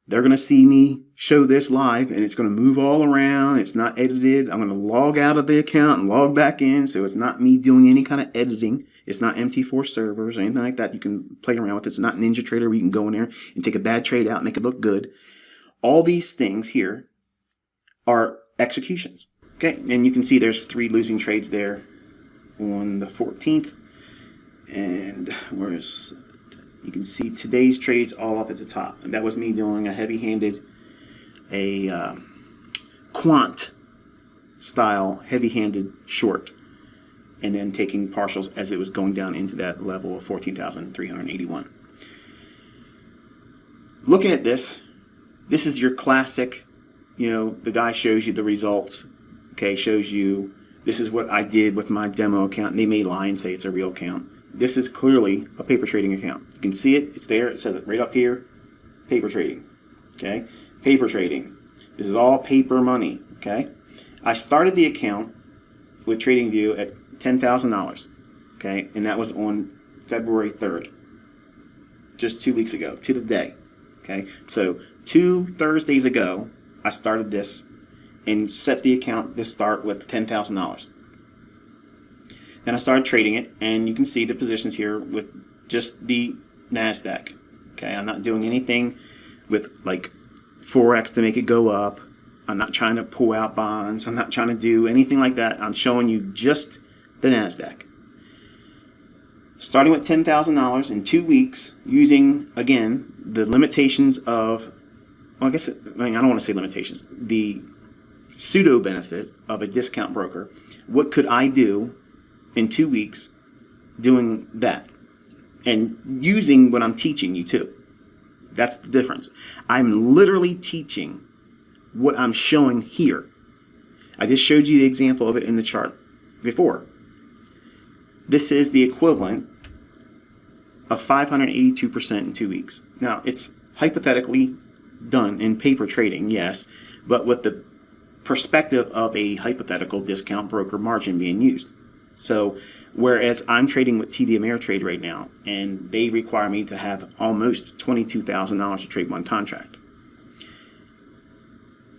They're going to see me show this live, and it's going to move all around. It's not edited. I'm going to log out of the account and log back in. So it's not me doing any kind of editing. It's not MT4 servers or anything like that you can play around with. It's not NinjaTrader where you can go in there and take a bad trade out and make it look good. All these things here are executions. Okay, and you can see there's 3 losing trades there on the 14th. And where's... You can see today's trades all up at the top. And that was me doing a heavy-handed, quant style, heavy-handed short. And then taking partials as it was going down into that level of 14,381. Looking at this is your classic, the guy shows you the results. Okay, shows you, this is what I did with my demo account. And they may lie and say it's a real account. This is clearly a paper trading account. You can see it. It's there. It says it right up here. Paper trading. Okay? Paper trading. This is all paper money. Okay? I started the account with TradingView at $10,000. Okay? And that was on February 3rd. Just 2 weeks ago. To the day. Okay? So 2 Thursdays ago, I started this and set the account to start with $10,000. Then I started trading it, and you can see the positions here with just the NASDAQ. Okay, I'm not doing anything with like Forex to make it go up. I'm not trying to pull out bonds. I'm not trying to do anything like that. I'm showing you just the NASDAQ. Starting with $10,000 in 2 weeks, using, again, the limitations of, well, I don't want to say limitations, the pseudo benefit of a discount broker. What could I do in 2 weeks doing that? And using what I'm teaching you too. That's the difference. I'm literally teaching what I'm showing here. I just showed you the example of it in the chart before. This is the equivalent of 582% in 2 weeks. Now, it's hypothetically done in paper trading, yes, but with the perspective of a hypothetical discount broker margin being used. So, whereas I'm trading with TD Ameritrade right now, and they require me to have almost $22,000 to trade one contract.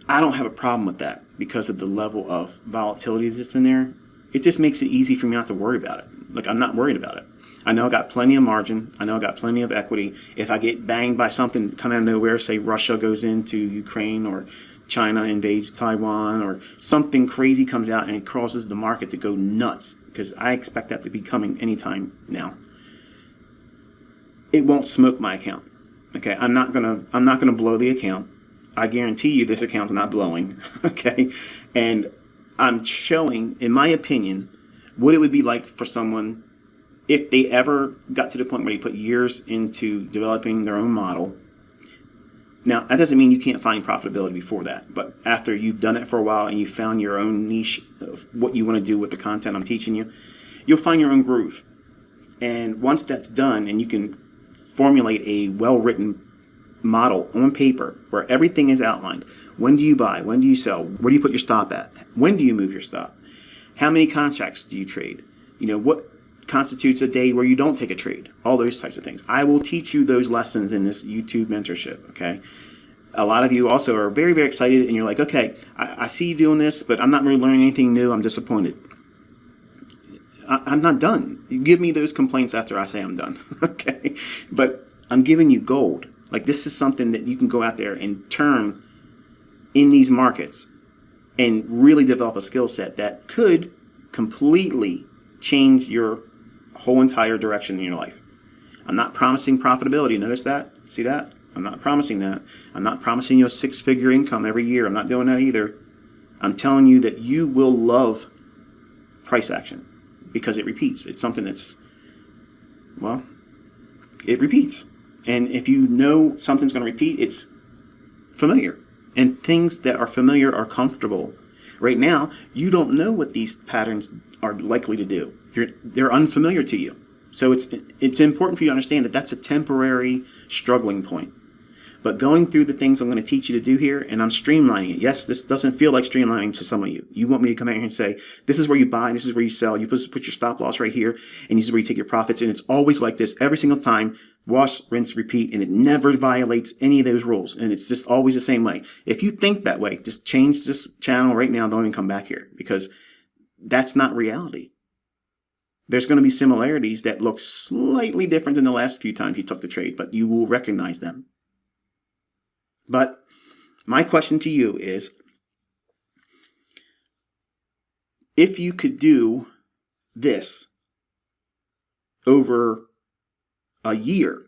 I don't have a problem with that because of the level of volatility that's in there. It just makes it easy for me not to worry about it. Like, I'm not worried about it. I know I got plenty of margin. I know I got plenty of equity. If I get banged by something come out of nowhere, say Russia goes into Ukraine or China invades Taiwan or something crazy comes out and it causes the market to go nuts, because I expect that to be coming anytime now, it won't smoke my account. Okay, I'm not gonna blow the account. I guarantee you this account's not blowing. Okay, and I'm showing, in my opinion, what it would be like for someone if they ever got to the point where they put years into developing their own model. Now, that doesn't mean you can't find profitability before that, but after you've done it for a while and you found your own niche of what you want to do with the content I'm teaching you, you'll find your own groove. And once that's done and you can formulate a well-written model on paper where everything is outlined, when do you buy, when do you sell, where do you put your stop at, when do you move your stop, how many contracts do you trade, what constitutes a day where you don't take a trade, all those types of things. I will teach you those lessons in this YouTube mentorship, okay? A lot of you also are very, very excited and you're like, okay, I see you doing this, but I'm not really learning anything new. I'm disappointed. I'm not done. You give me those complaints after I say I'm done, okay? But I'm giving you gold. Like, this is something that you can go out there and turn in these markets and really develop a skill set that could completely change your whole entire direction in your life. I'm not promising profitability. Notice that? See that? I'm not promising that. I'm not promising you a 6-figure income every year. I'm not doing that either. I'm telling you that you will love price action because it repeats. It's something that's, well, it repeats. And if you know something's going to repeat, it's familiar. And things that are familiar are comfortable. Right now, you don't know what these patterns are likely to do. They're unfamiliar to you. So it's important for you to understand that that's a temporary struggling point. But going through the things I'm going to teach you to do here, and I'm streamlining it. Yes, this doesn't feel like streamlining to some of you. You want me to come out here and say, this is where you buy, this is where you sell. You put your stop loss right here, and this is where you take your profits. And it's always like this every single time. Wash, rinse, repeat, and it never violates any of those rules. And it's just always the same way. If you think that way, just change this channel right now. Don't even come back here, because that's not reality. There's going to be similarities that look slightly different than the last few times you took the trade, but you will recognize them. But my question to you is, if you could do this over a year,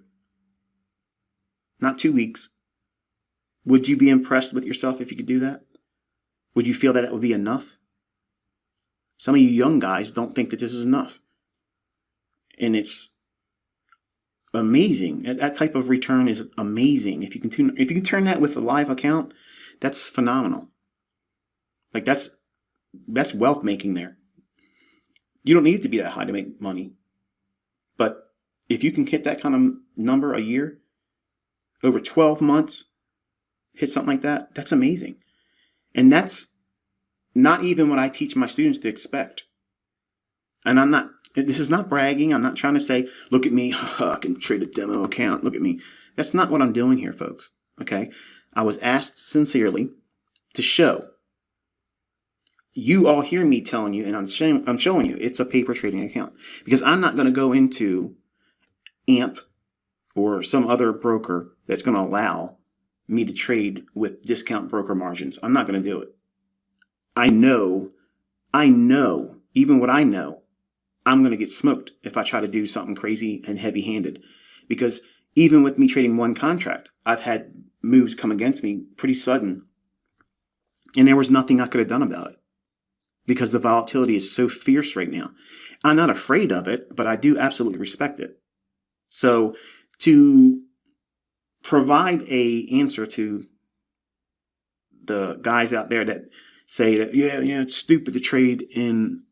not 2 weeks, would you be impressed with yourself if you could do that? Would you feel that that would be enough? Some of you young guys don't think that this is enough. And it's amazing. That type of return is amazing. If you can turn that with a live account, that's phenomenal. Like that's wealth making there. You don't need it to be that high to make money. But if you can hit that kind of number a year, over 12 months, hit something like that, that's amazing. And that's not even what I teach my students to expect. And this is not bragging. I'm not trying to say, look at me, I can trade a demo account. Look at me. That's not what I'm doing here, folks. Okay? I was asked sincerely to show. You all hear me telling you, and I'm showing you, it's a paper trading account. Because I'm not going to go into AMP or some other broker that's going to allow me to trade with discount broker margins. I'm not going to do it. I know, even what I know, I'm going to get smoked if I try to do something crazy and heavy-handed. Because even with me trading one contract, I've had moves come against me pretty sudden. And there was nothing I could have done about it. Because the volatility is so fierce right now. I'm not afraid of it, but I do absolutely respect it. So to provide an answer to the guys out there that say that, yeah, it's stupid to trade in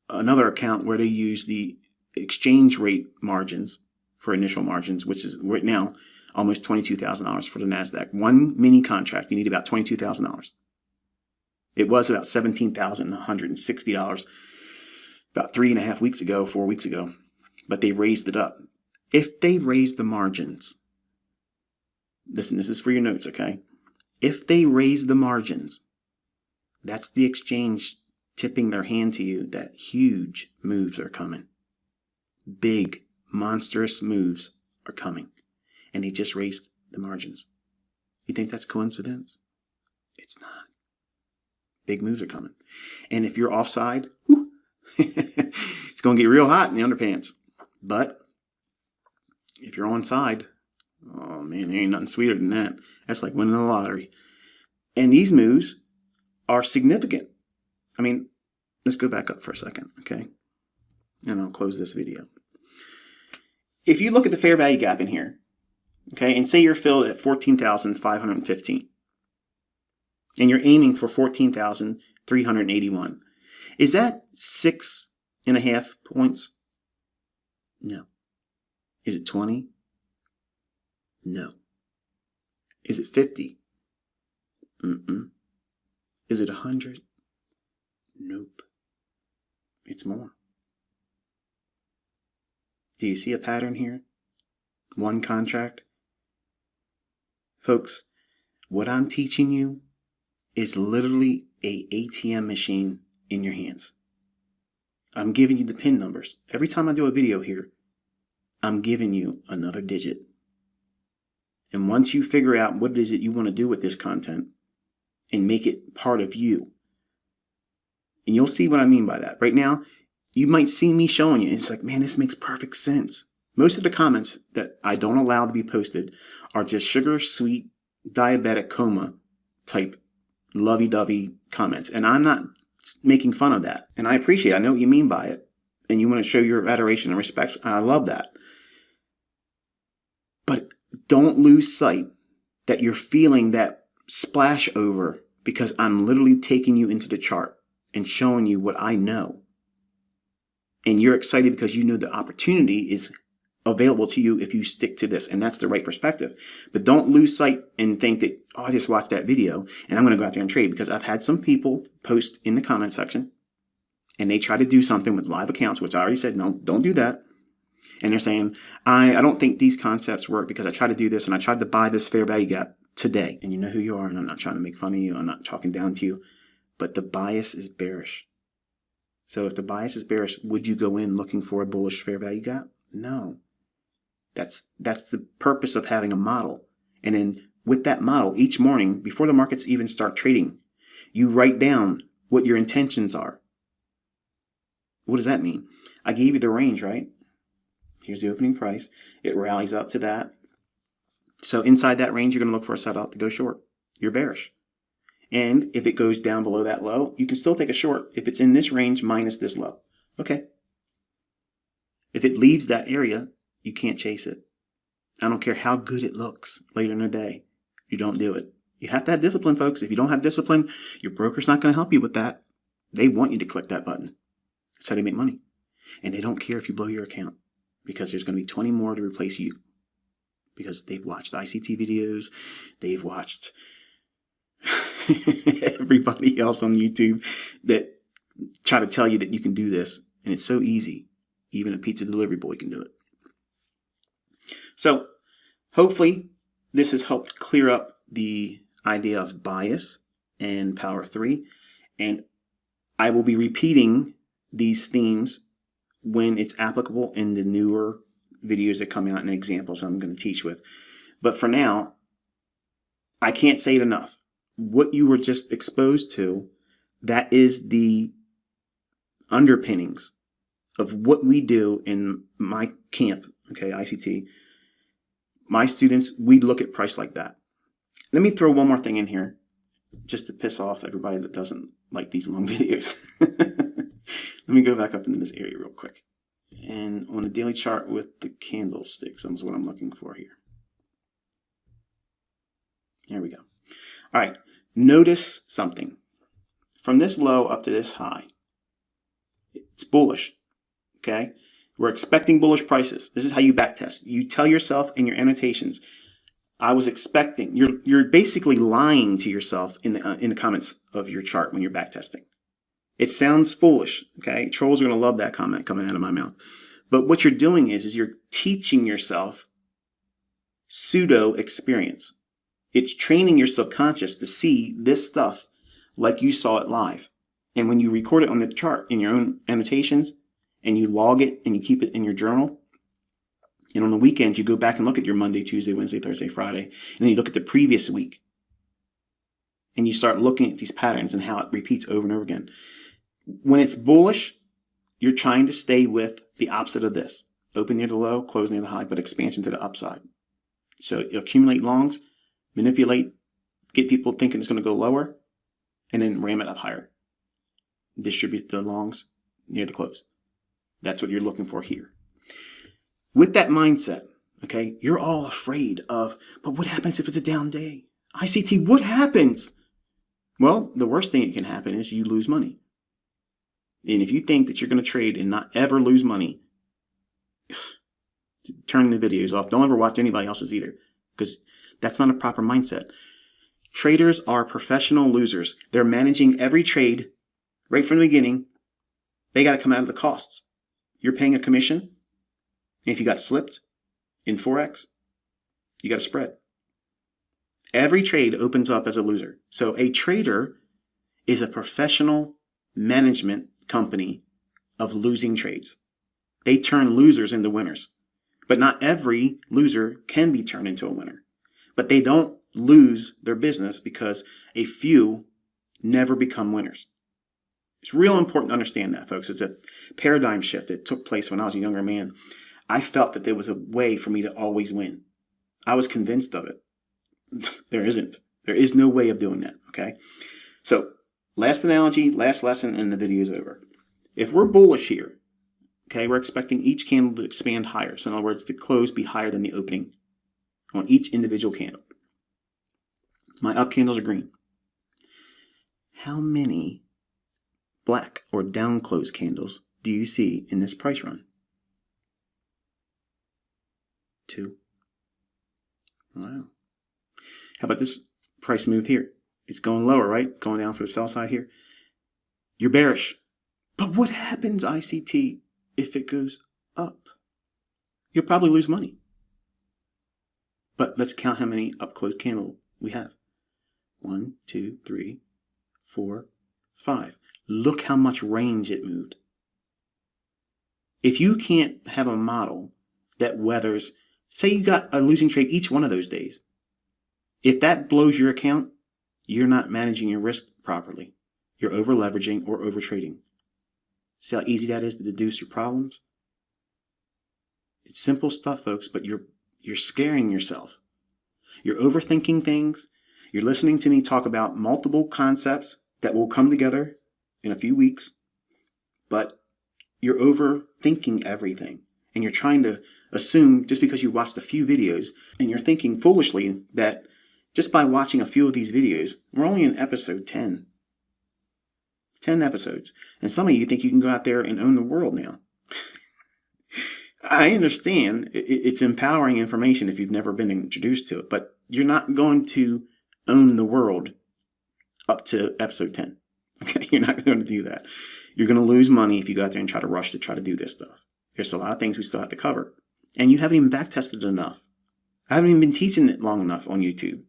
another account where they use the exchange rate margins for initial margins, which is right now almost $22,000 for the NASDAQ. One mini contract, you need about $22,000. It was about $17,160 about 4 weeks ago, but they raised it up. If they raise the margins, listen, this is for your notes, okay? If they raise the margins, that's the exchange tipping their hand to you that huge moves are coming. Big, monstrous moves are coming. And they just raised the margins. You think that's coincidence? It's not. Big moves are coming. And if you're offside, it's going to get real hot in the underpants. But if you're onside, oh man, there ain't nothing sweeter than that. That's like winning the lottery. And these moves are significant. I mean, let's go back up for a second, okay? And I'll close this video. If you look at the fair value gap in here, okay, and say you're filled at 14,515, and you're aiming for 14,381, is that 6.5 points? No. Is it 20? No. Is it 50? Is it 100? Nope. It's more. Do you see a pattern here? One contract? Folks, what I'm teaching you is literally a ATM machine in your hands. I'm giving you the PIN numbers. Every time I do a video here, I'm giving you another digit. And once you figure out what it is that you want to do with this content and make it part of you, and you'll see what I mean by that. Right now, you might see me showing you, and it's like, man, this makes perfect sense. Most of the comments that I don't allow to be posted are just sugar, sweet, diabetic coma type lovey-dovey comments. And I'm not making fun of that. And I appreciate it. I know what you mean by it. And you want to show your adoration and respect. And I love that. But don't lose sight that you're feeling that splash over because I'm literally taking you into the chart and showing you what I know. And you're excited because you know the opportunity is available to you if you stick to this. And that's the right perspective. But don't lose sight and think that, oh, I just watched that video and I'm going to go out there and trade, because I've had some people post in the comment section and they try to do something with live accounts, which I already said, no, don't do that. And they're saying, I don't think these concepts work because I tried to do this and I tried to buy this fair value gap today. And you know who you are, and I'm not trying to make fun of you. I'm not talking down to you, but the bias is bearish. So if the bias is bearish, would you go in looking for a bullish fair value gap? No. That's the purpose of having a model. And then with that model, each morning, before the markets even start trading, you write down what your intentions are. What does that mean? I gave you the range, right? Here's the opening price. It rallies up to that. So inside that range, you're going to look for a setup to go short. You're bearish. And if it goes down below that low, you can still take a short if it's in this range minus this low. Okay. If it leaves that area, you can't chase it. I don't care how good it looks later in the day. You don't do it. You have to have discipline, folks. If you don't have discipline, your broker's not going to help you with that. They want you to click that button. That's how they make money. And they don't care if you blow your account, because there's going to be 20 more to replace you, because they've watched ICT videos. They've watched everybody else on YouTube that try to tell you that you can do this. And it's so easy. Even a pizza delivery boy can do it. So hopefully this has helped clear up the idea of bias and Power 3. And I will be repeating these themes when it's applicable in the newer videos that come out and examples I'm going to teach with. But for now, I can't say it enough. What you were just exposed to, that is the underpinnings of what we do in my camp, okay, ICT. My students, we look at price like that. Let me throw one more thing in here, just to piss off everybody that doesn't like these long videos. Let me go back up into this area real quick. And on the daily chart with the candlesticks, that's what I'm looking for here. There we go. All right, notice something. From this low up to this high, it's bullish, okay? We're expecting bullish prices. This is how you backtest. You tell yourself in your annotations, I was expecting. You're basically lying to yourself in the comments of your chart when you're backtesting. It sounds foolish, okay? Trolls are going to love that comment coming out of my mouth. But what you're doing is you're teaching yourself pseudo experience. It's training your subconscious to see this stuff like you saw it live. And when you record it on the chart in your own annotations and you log it and you keep it in your journal, and on the weekend you go back and look at your Monday, Tuesday, Wednesday, Thursday, Friday, and then you look at the previous week. And you start looking at these patterns and how it repeats over and over again. When it's bullish, you're trying to stay with the opposite of this. Open near the low, close near the high, but expansion to the upside. So you accumulate longs, manipulate, get people thinking it's going to go lower, and then ram it up higher. Distribute the longs near the close. That's what you're looking for here. With that mindset, okay, you're all afraid of, but what happens if it's a down day? ICT, what happens? Well, the worst thing that can happen is you lose money. And if you think that you're going to trade and not ever lose money, turn the videos off. Don't ever watch anybody else's either, because that's not a proper mindset. Traders are professional losers. They're managing every trade right from the beginning. They got to come out of the costs. You're paying a commission. And if you got slipped in Forex, you got a spread. Every trade opens up as a loser. So a trader is a professional management company of losing trades. They turn losers into winners. But not every loser can be turned into a winner. But they don't lose their business because a few never become winners. It's real important to understand that, folks. It's a paradigm shift that took place when I was a younger man. I felt that there was a way for me to always win. I was convinced of it. There isn't. There is no way of doing that, okay? So, last analogy, last lesson, and the video is over. If we're bullish here, okay, we're expecting each candle to expand higher. So in other words, the close be higher than the opening on each individual candle. My up candles are green. How many black or down close candles do you see in this price run? 2. Wow. How about this price move here? It's going lower, right? Going down for the sell side here. You're bearish. But what happens, ICT, if it goes up? You'll probably lose money. But let's count how many up close candle we have. 1, 2, 3, 4, 5. Look how much range it moved. If you can't have a model that weathers, say you got a losing trade each one of those days, if that blows your account, you're not managing your risk properly. You're over leveraging or over trading. See how easy that is to deduce your problems? It's simple stuff, folks, but you're scaring yourself. You're overthinking things. You're listening to me talk about multiple concepts that will come together in a few weeks, but you're overthinking everything. And you're trying to assume just because you watched a few videos, and you're thinking foolishly that just by watching a few of these videos, we're only in episode 10. 10 episodes. And some of you think you can go out there and own the world now. I understand it's empowering information if you've never been introduced to it, but you're not going to own the world up to episode 10. Okay, you're not going to do that. You're going to lose money if you go out there and try to rush to try to do this stuff. There's a lot of things we still have to cover. And you haven't even back-tested enough. I haven't even been teaching it long enough on YouTube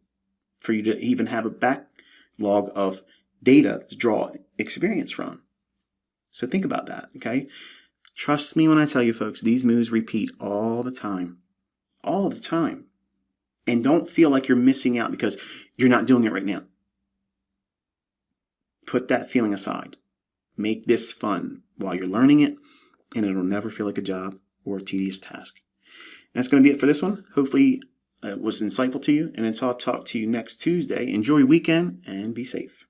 for you to even have a backlog of data to draw experience from. So think about that, okay? Trust me when I tell you, folks, these moves repeat all the time. All the time. And don't feel like you're missing out because you're not doing it right now. Put that feeling aside. Make this fun while you're learning it, and it'll never feel like a job or a tedious task. And that's going to be it for this one. Hopefully it was insightful to you. And until I talk to you next Tuesday, enjoy your weekend and be safe.